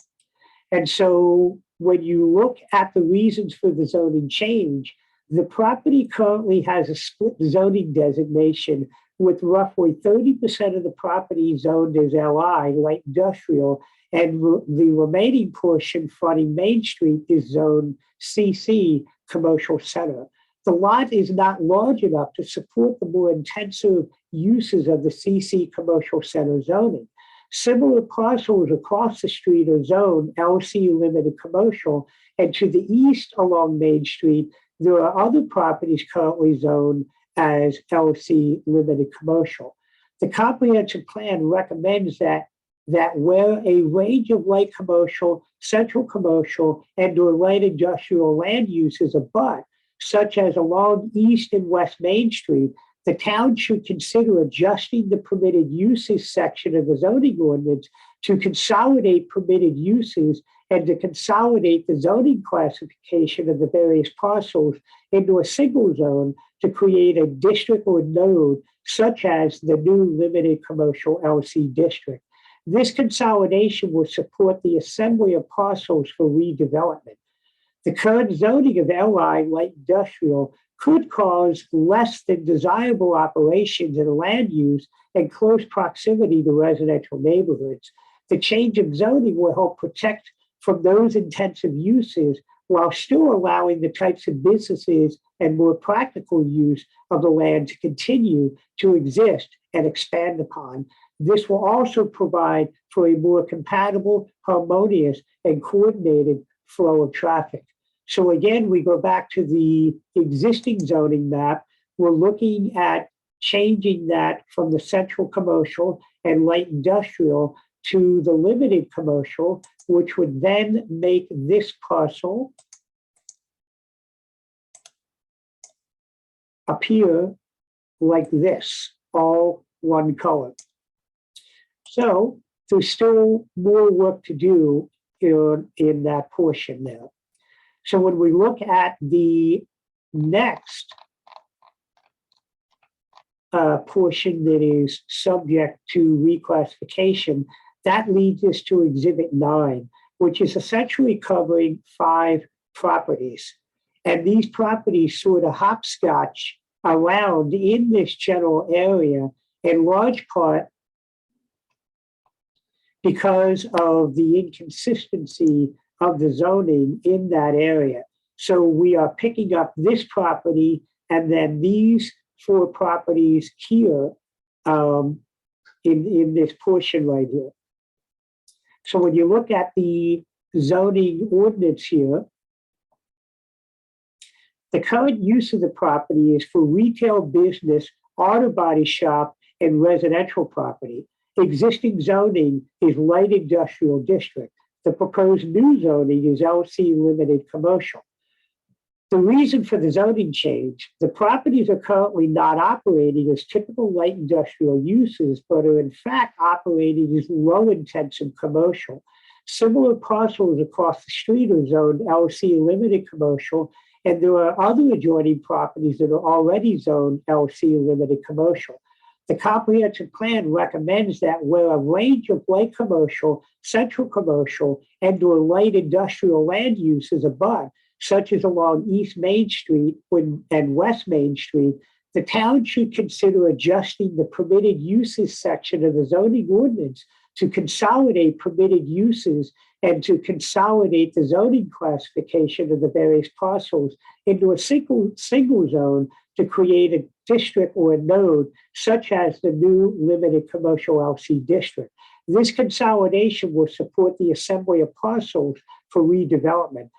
And so when you look at the reasons for the zoning change, the property currently has a split zoning designation with roughly 30% of the property zoned as LI, light industrial, and the remaining portion fronting Main Street is zoned CC, commercial center. The lot is not large enough to support the more intensive uses of the CC commercial center zoning. Similar parcels across the street are zoned LC limited commercial, and to the east along Main Street, there are other properties currently zoned as LC limited commercial. The comprehensive plan recommends that where a range of light commercial, central commercial, and or light industrial land uses abut, such as along East and West Main Street, the town should consider adjusting the permitted uses section of the zoning ordinance to consolidate permitted uses and to consolidate the zoning classification of the various parcels into a single zone to create a district or node, such as the new limited commercial LC district. This consolidation will support the assembly of parcels for redevelopment. The current zoning of LI light industrial could cause less than desirable operations in land use and close proximity to residential neighborhoods. The change of zoning will help protect from those intensive uses while still allowing the types of businesses and more practical use of the land to continue to exist and expand upon. This will also provide for a more compatible, harmonious, and coordinated flow of traffic. So again, we go back to the existing zoning map. We're looking at changing that from the central commercial and light industrial to the limited commercial, which would then make this parcel appear like this, all one color. So there's still more work to do in that portion there. So when we look at the next portion that is subject to reclassification, that leads us to Exhibit 9, which is essentially covering 5 properties. And these properties sort of hopscotch around in this general area, in large part because of the inconsistency of the zoning in that area. So we are picking up this property and then these 4 properties here in this portion right here. So when you look at the zoning ordinance here, the current use of the property is for retail business, auto body shop, and residential property. Existing zoning is light industrial district. The proposed new zoning is LC limited commercial. The reason for the zoning change, the properties are currently not operating as typical light industrial uses, but are in fact operating as low intensive commercial. Similar parcels across the street are zoned LC limited commercial, and there are other adjoining properties that are already zoned LC limited commercial. The comprehensive plan recommends that where a range of light commercial, central commercial, and or light industrial land uses abut, such as along East Main Street and West Main Street, the town should consider adjusting the permitted uses section of the zoning ordinance to consolidate permitted uses and to consolidate the zoning classification of the various parcels into a single zone to create a district or a node, such as the new limited commercial LC district. This consolidation will support the assembly of parcels for redevelopment.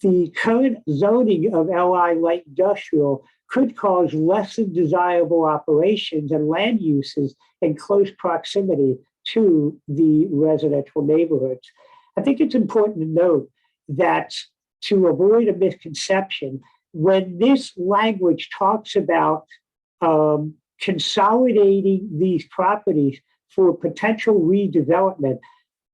The current zoning of LI light industrial could cause less than desirable operations and land uses in close proximity to the residential neighborhoods. I think it's important to note that to avoid a misconception, when this language talks about consolidating these properties for potential redevelopment,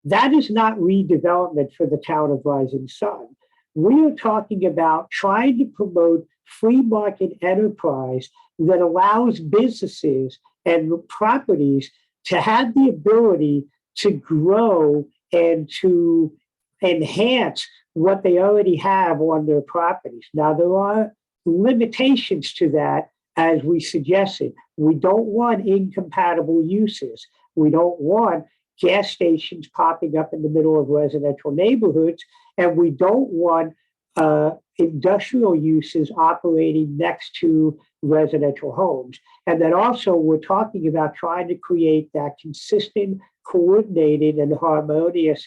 that is not redevelopment for the town of Rising Sun. We are talking about trying to promote free market enterprise that allows businesses and properties to have the ability to grow and to enhance what they already have on their properties. Now, there are limitations to that, as we suggested. We don't want incompatible uses. We don't want gas stations popping up in the middle of residential neighborhoods, and we don't want industrial uses operating next to residential homes. And then also we're talking about trying to create that consistent, coordinated, and harmonious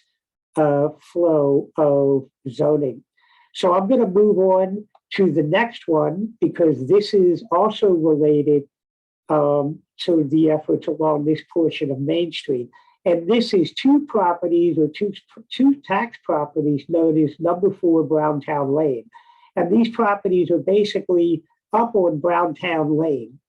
flow of zoning. So I'm going to move on to the next one, because this is also related to the efforts along this portion of Main Street. And this is two properties, or two tax properties known as number 4 Browntown Lane. And these properties are basically up on Browntown Lane.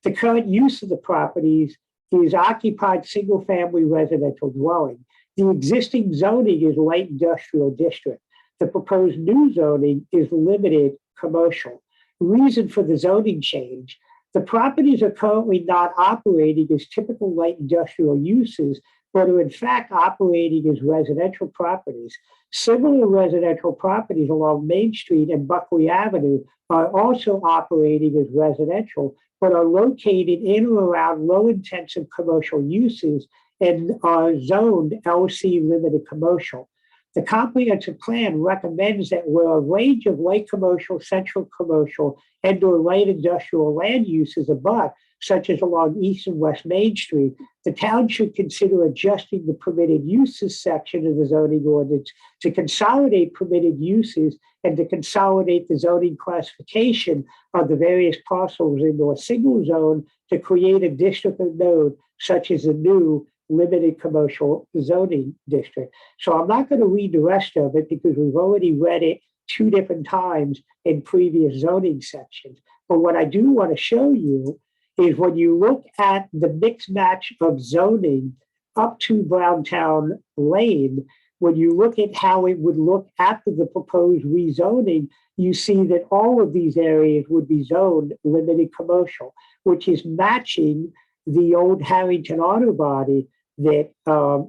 The current use of the properties is occupied single-family residential dwelling. The existing zoning is light industrial district. The proposed new zoning is limited commercial. Reason for the zoning change: the properties are currently not operating as typical light industrial uses, but are in fact operating as residential properties. Similar residential properties along Main Street and Buckley Avenue are also operating as residential, but are located in or around low-intensive commercial uses and are zoned LC limited commercial. The comprehensive plan recommends that where a range of light commercial, central commercial, and/or light industrial land uses abut, such as along East and West Main Street, the town should consider adjusting the permitted uses section of the zoning ordinance to consolidate permitted uses and to consolidate the zoning classification of the various parcels into a single zone to create a district of node, such as a new limited commercial zoning district. So I'm not going to read the rest of it because we've already read it 2 different times in previous zoning sections. But what I do want to show you is when you look at the mix match of zoning up to Browntown Lane, when you look at how it would look after the proposed rezoning, you see that all of these areas would be zoned limited commercial, which is matching the old Harrington Auto Body that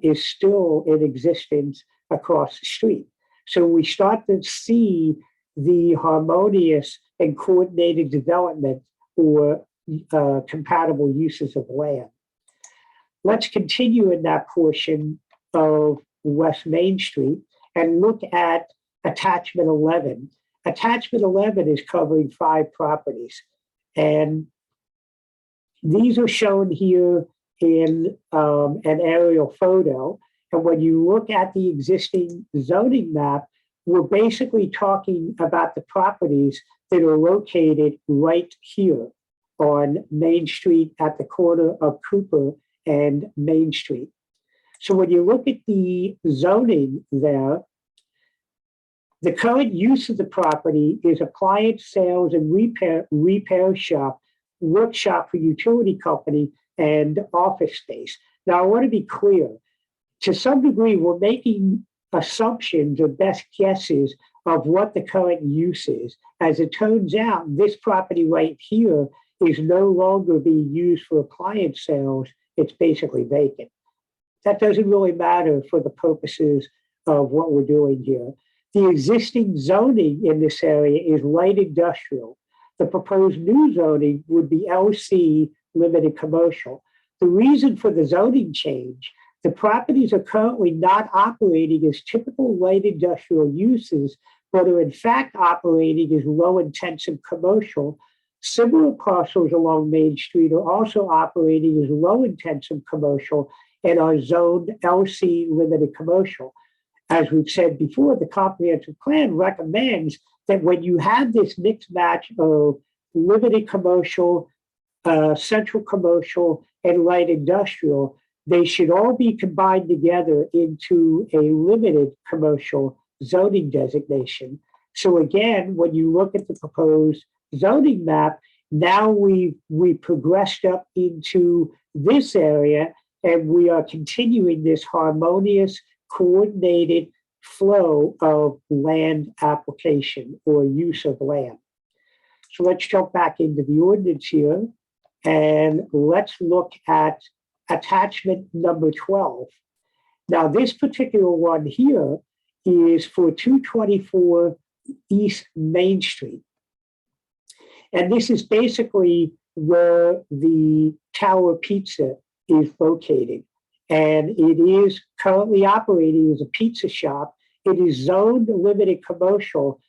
is still in existence across the street. So we start to see the harmonious and coordinated development or compatible uses of land. Let's continue in that portion of West Main Street and look at attachment 11. Attachment 11 is covering 5 properties, and these are shown here in an aerial photo. And when you look at the existing zoning map, we're basically talking about the properties that are located right here on Main Street at the corner of Cooper and Main Street. So when you look at the zoning there, the current use of the property is appliance sales and repair shop, workshop for utility company, and office space. Now, I want to be clear. To some degree, we're making assumptions or best guesses of what the current use is. As it turns out, this property right here is no longer being used for appliance sales. It's basically vacant. That doesn't really matter for the purposes of what we're doing here. The existing zoning in this area is light industrial. The proposed new zoning would be LC limited commercial. The reason for the zoning change: the properties are currently not operating as typical light industrial uses, but are in fact operating as low intensive commercial. Similar parcels along Main Street are also operating as low intensive commercial and are zoned LC limited commercial. As we've said before, the comprehensive plan recommends that when you have this mixed match of limited commercial, central commercial, and light industrial, they should all be combined together into a limited commercial zoning designation. So again, when you look at the proposed zoning map, now we progressed up into this area, and we are continuing this harmonious, coordinated flow of land application or use of land. So let's jump back into the ordinance here And let's look at attachment number 12. Now, this particular one here is for 224 East Main Street. And this is basically where the Tower Pizza is located. And it is currently operating as a pizza shop. It is zoned limited commercial,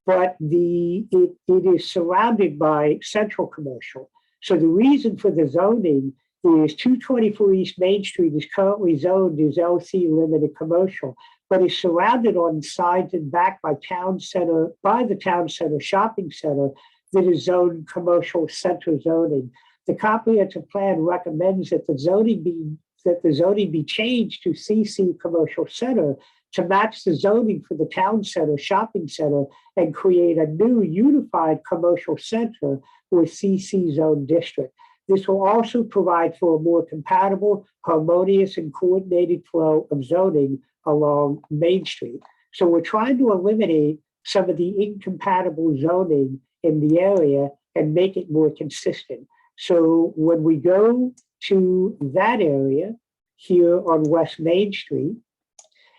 but it is surrounded by central commercial. So the reason for the zoning is 224 East Main Street is currently zoned as LC limited commercial, but is surrounded on sides and back by the Town Center Shopping Center that is zoned commercial center zoning. The comprehensive plan recommends that the zoning be changed to CC Commercial Center to match the zoning for the Town Center Shopping Center and create a new unified commercial center or CC zone district. This will also provide for a more compatible, harmonious, and coordinated flow of zoning along Main Street. So we're trying to eliminate some of the incompatible zoning in the area and make it more consistent. So when we go to that area here on West Main Street,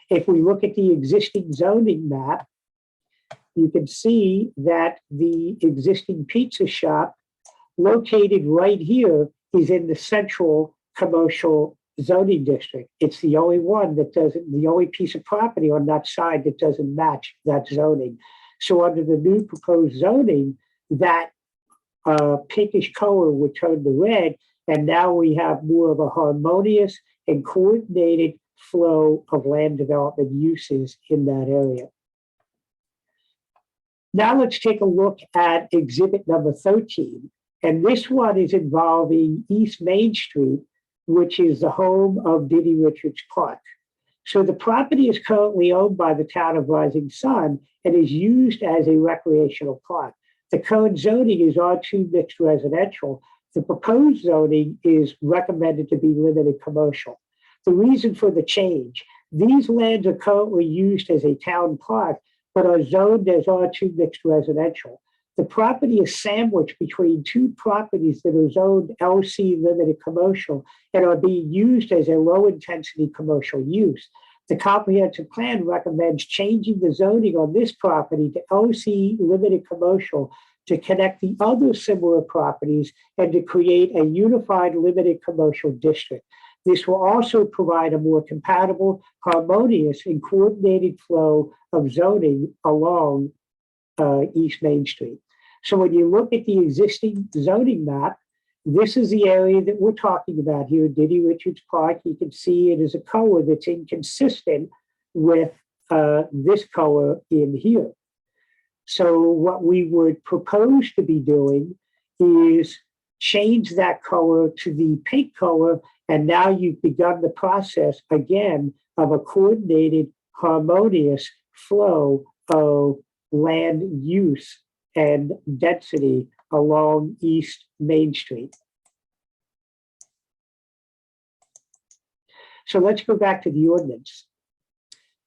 if we look at the existing zoning map, you can see that the existing pizza shop located right here is in the central commercial zoning district. It's the only one that doesn't, the only piece of property on that side that doesn't match that zoning. So under the new proposed zoning, that pinkish color would turn to red, and now we have more of a harmonious and coordinated flow of land development uses in that area. Now let's take a look at exhibit number 13. And this one is involving East Main Street, which is the home of Diddy Richards Park. So the property is currently owned by the town of Rising Sun and is used as a recreational park. The current zoning is R2 mixed residential. The proposed zoning is recommended to be limited commercial. The reason for the change, these lands are currently used as a town park, but are zoned as R2 mixed residential. The property is sandwiched between two properties that are zoned LC limited commercial and are being used as a low intensity commercial use. The comprehensive plan recommends changing the zoning on this property to LC limited commercial to connect the other similar properties and to create a unified limited commercial district. This will also provide a more compatible, harmonious, and coordinated flow of zoning along East Main Street. So when you look at the existing zoning map, this is the area that we're talking about here, Diddy Richards Park. You can see it is a color that's inconsistent with this color in here. So what we would propose to be doing is change that color to the pink color, and now you've begun the process again of a coordinated, harmonious flow of land use and density along East Main Street. So let's go back to the ordinance.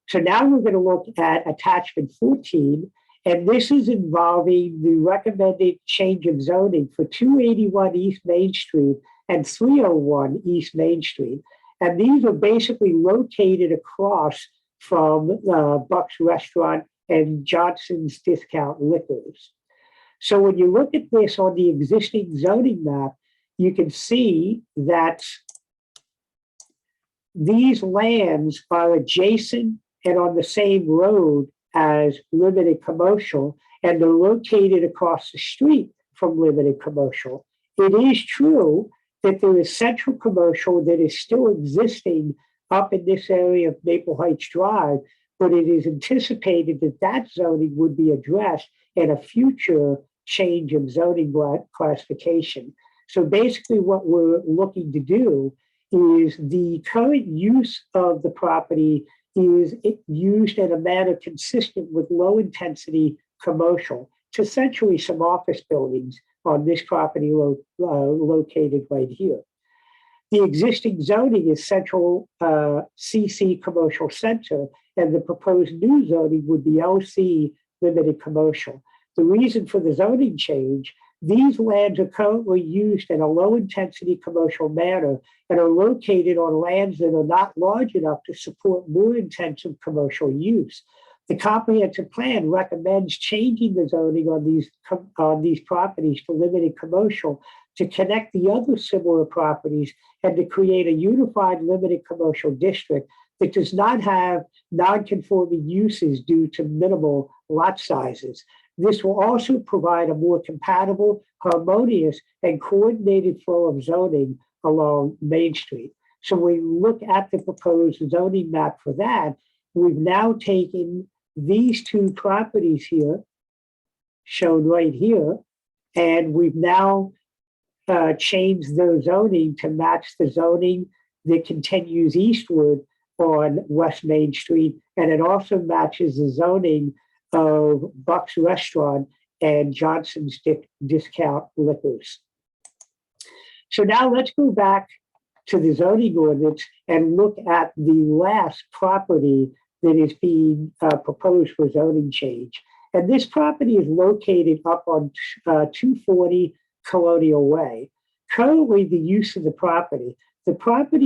So now we're going to look at attachment 14, and this is involving the recommended change of zoning for 281 East Main Street and 301 East Main Street. And these are basically located across from Buck's Restaurant and Johnson's Discount Liquors. So when you look at this on the existing zoning map, you can see that these lands are adjacent and on the same road as limited commercial, and they're located across the street from limited commercial. It is true that there is central commercial that is still existing up in this area of Maple Heights Drive, but it is anticipated that that zoning would be addressed in a future change of zoning classification. So basically what we're looking to do is the current use of the property is used in a manner consistent with low intensity commercial. It's essentially some office buildings on this property located right here. The existing zoning is central CC commercial center, and the proposed new zoning would be LC limited commercial. The reason for the zoning change, These lands are currently used in a low-intensity commercial manner and are located on lands that are not large enough to support more intensive commercial use. The comprehensive plan recommends changing the zoning on these properties to limited commercial to connect the other similar properties and to create a unified limited commercial district that does not have non-conforming uses due to minimal lot sizes. This will also provide a more compatible, harmonious, and coordinated flow of zoning along Main Street. So when we look at the proposed zoning map for that, we've now taken these two properties here, shown right here, and we've now changed their zoning to match the zoning that continues eastward on West Main Street, and it also matches the zoning of Buck's Restaurant and Johnson's Discount Liquors. So now let's go back to the zoning ordinance and look at the last property that is being proposed for zoning change. And this property is located up on 240 Colonial Way. Currently, the use of the property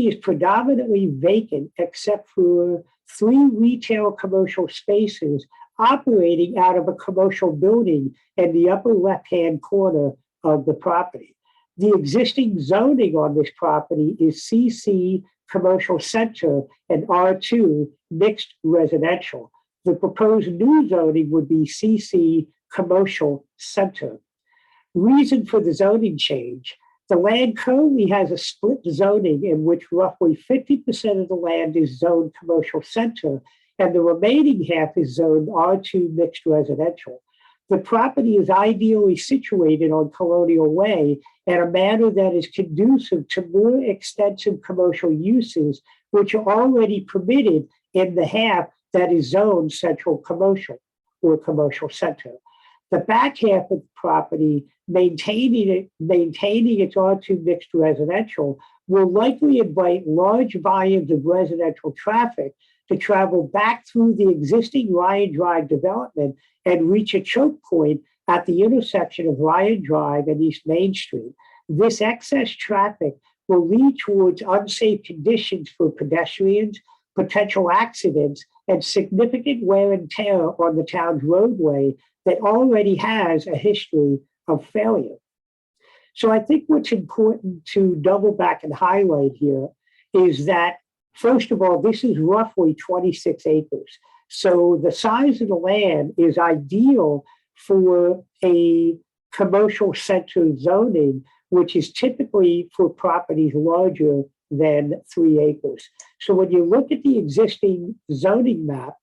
is predominantly vacant except for 3 retail commercial spaces operating out of a commercial building in the upper left-hand corner of the property. The existing zoning on this property is CC Commercial Center and R2 Mixed Residential. The proposed new zoning would be CC Commercial Center. Reason for the zoning change: the land currently has a split zoning in which roughly 50% of the land is zoned commercial center and the remaining half is zoned R2 mixed residential. The property is ideally situated on Colonial Way in a manner that is conducive to more extensive commercial uses, which are already permitted in the half that is zoned central commercial or commercial center. The back half of the property, maintaining its R2 mixed residential, will likely invite large volumes of residential traffic to travel back through the existing Ryan Drive development and reach a choke point at the intersection of Ryan Drive and East Main Street. This excess traffic will lead towards unsafe conditions for pedestrians, potential accidents, and significant wear and tear on the town's roadway that already has a history of failure. So I think what's important to double back and highlight here is that, first of all, this is roughly 26 acres. So the size of the land is ideal for a commercial center zoning, which is typically for properties larger than 3 acres. So when you look at the existing zoning map,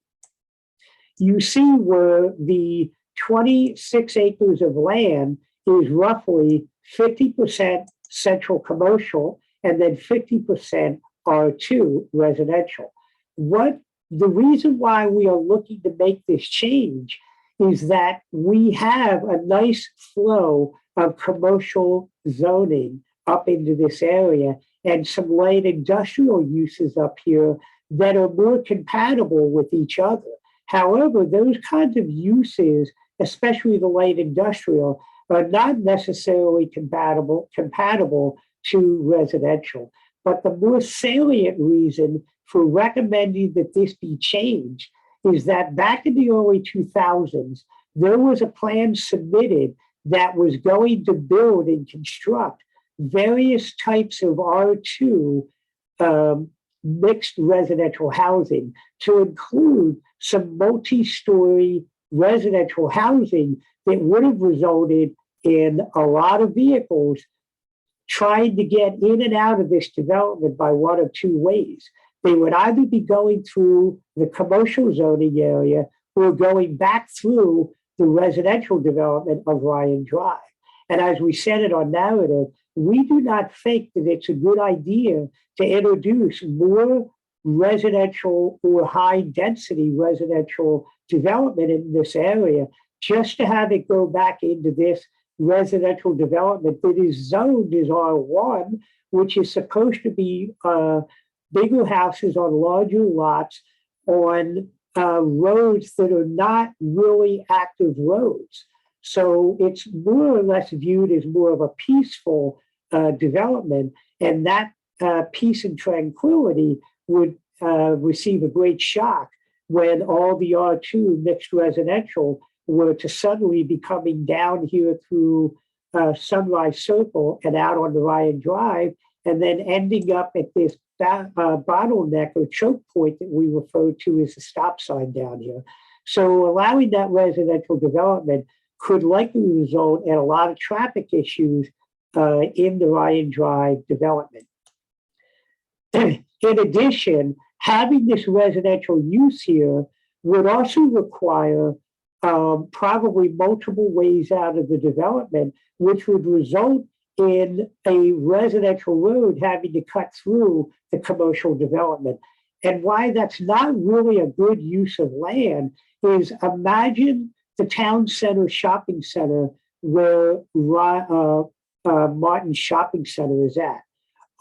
you see where the 26 acres of land is roughly 50% central commercial and then 50% R2 residential. The reason why we are looking to make this change is that we have a nice flow of commercial zoning up into this area and some light industrial uses up here that are more compatible with each other. However, those kinds of uses, especially the light industrial, are not necessarily compatible to residential. But the more salient reason for recommending that this be changed is that back in the early 2000s, there was a plan submitted that was going to build and construct various types of R2 mixed residential housing to include some multi-story residential housing that would have resulted in a lot of vehicles trying to get in and out of this development by one of 2 ways. They would either be going through the commercial zoning area or going back through the residential development of Ryan Drive. And as we said in our narrative, we do not think that it's a good idea to introduce more residential or high density residential development in this area just to have it go back into this residential development that is zoned as R1, which is supposed to be bigger houses on larger lots on roads that are not really active roads. So it's more or less viewed as more of a peaceful development, and that peace and tranquility would receive a great shock when all the R2 mixed residential were to suddenly be coming down here through Sunrise Circle and out on the Ryan Drive, and then ending up at this bottleneck or choke point that we refer to as the stop sign down here. So allowing that residential development could likely result in a lot of traffic issues in the Ryan Drive development. In addition, having this residential use here would also require probably multiple ways out of the development, which would result in a residential road having to cut through the commercial development. And why that's not really a good use of land is, imagine the town center shopping center where Martin Shopping Center is at.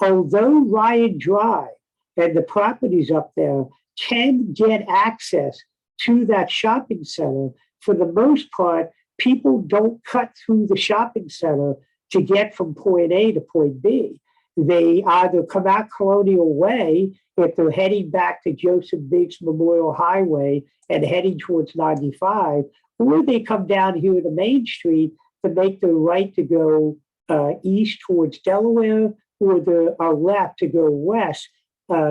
Although Ryan Drive and the properties up there can get access to that shopping center, for the most part, people don't cut through the shopping center to get from point A to point B. They either come out Colonial Way if they're heading back to Joseph Biggs Memorial Highway and heading towards 95, or they come down here to Main Street to make the right to go east towards Delaware, or the left to go west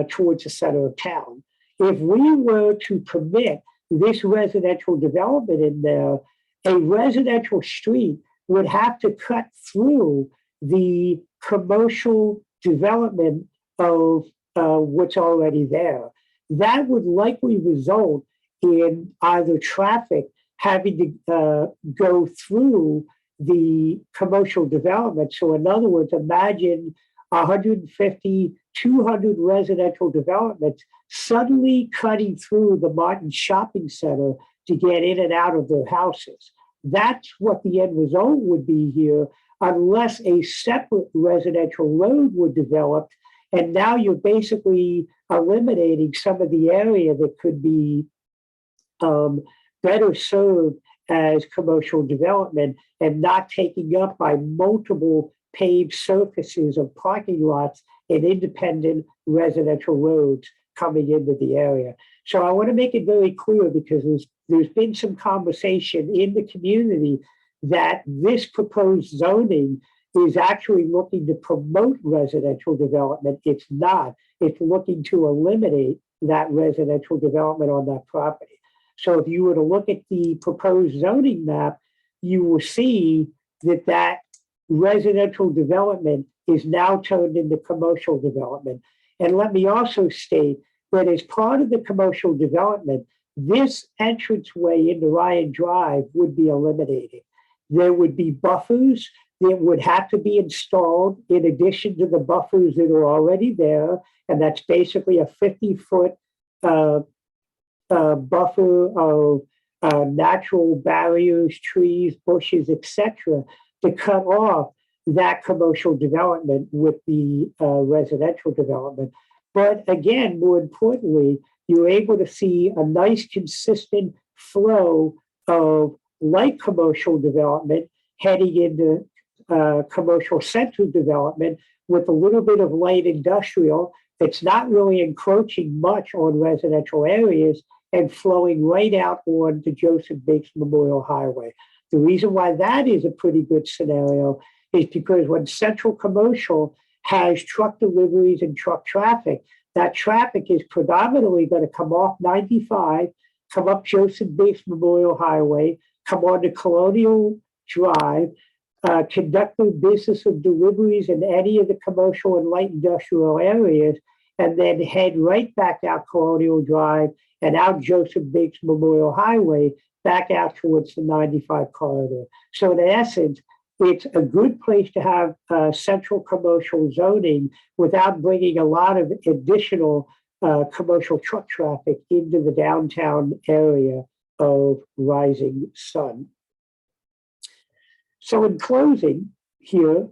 towards the center of town. If we were to permit this residential development in there, a residential street would have to cut through the commercial development of what's already there. That would likely result in either traffic having to go through the commercial development. So in other words, imagine 150, 200 residential developments suddenly cutting through the Martin Shopping Center to get in and out of their houses. That's what the end result would be here, unless a separate residential road were developed. And now you're basically eliminating some of the area that could be better served as commercial development and not taking up by multiple paved surfaces of parking lots and independent residential roads coming into the area. So I want to make it very clear, because there's been some conversation in the community that this proposed zoning is actually looking to promote residential development. It's not. It's looking to eliminate that residential development on that property. So if you were to look at the proposed zoning map, you will see that that residential development is now turned into commercial development. And let me also state that as part of the commercial development, this entranceway into Ryan Drive would be eliminated. There would be buffers that would have to be installed in addition to the buffers that are already there. And that's basically a 50-foot buffer of natural barriers, trees, bushes, etc., to cut off that commercial development with the residential development. But again, more importantly, you're able to see a nice consistent flow of light commercial development heading into commercial center development with a little bit of light industrial that's not really encroaching much on residential areas and flowing right out on the Joseph Biggs Memorial Highway. The reason why that is a pretty good scenario is because when central commercial has truck deliveries and truck traffic, that traffic is predominantly going to come off 95, come up Joseph Biggs Memorial Highway, come on to Colonial Drive, conduct their business of deliveries in any of the commercial and light industrial areas, and then head right back out Colonial Drive and out Joseph Biggs Memorial Highway, back out towards the 95 corridor. So in essence, it's a good place to have central commercial zoning without bringing a lot of additional commercial truck traffic into the downtown area of Rising Sun. So in closing here,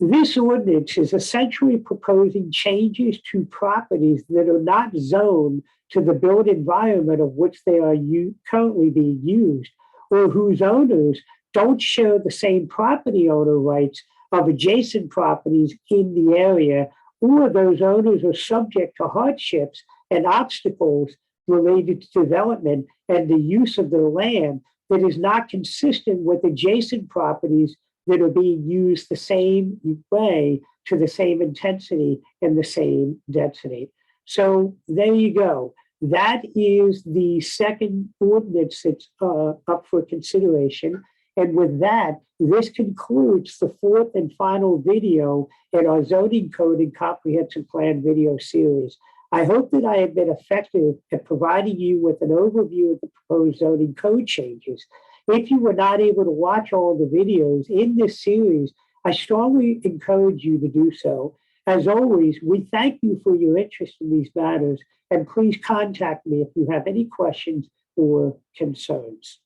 this ordinance is essentially proposing changes to properties that are not zoned to the built environment of which they are currently being used, or whose owners don't share the same property owner rights of adjacent properties in the area, or those owners are subject to hardships and obstacles related to development and the use of their land that is not consistent with adjacent properties that are being used the same way, to the same intensity and the same density. So there you go. That is the second ordinance that's up for consideration. And with that, this concludes the fourth and final video in our zoning code and comprehensive plan video series. I hope that I have been effective at providing you with an overview of the proposed zoning code changes. If you were not able to watch all the videos in this series, I strongly encourage you to do so. As always, we thank you for your interest in these matters, and please contact me if you have any questions or concerns.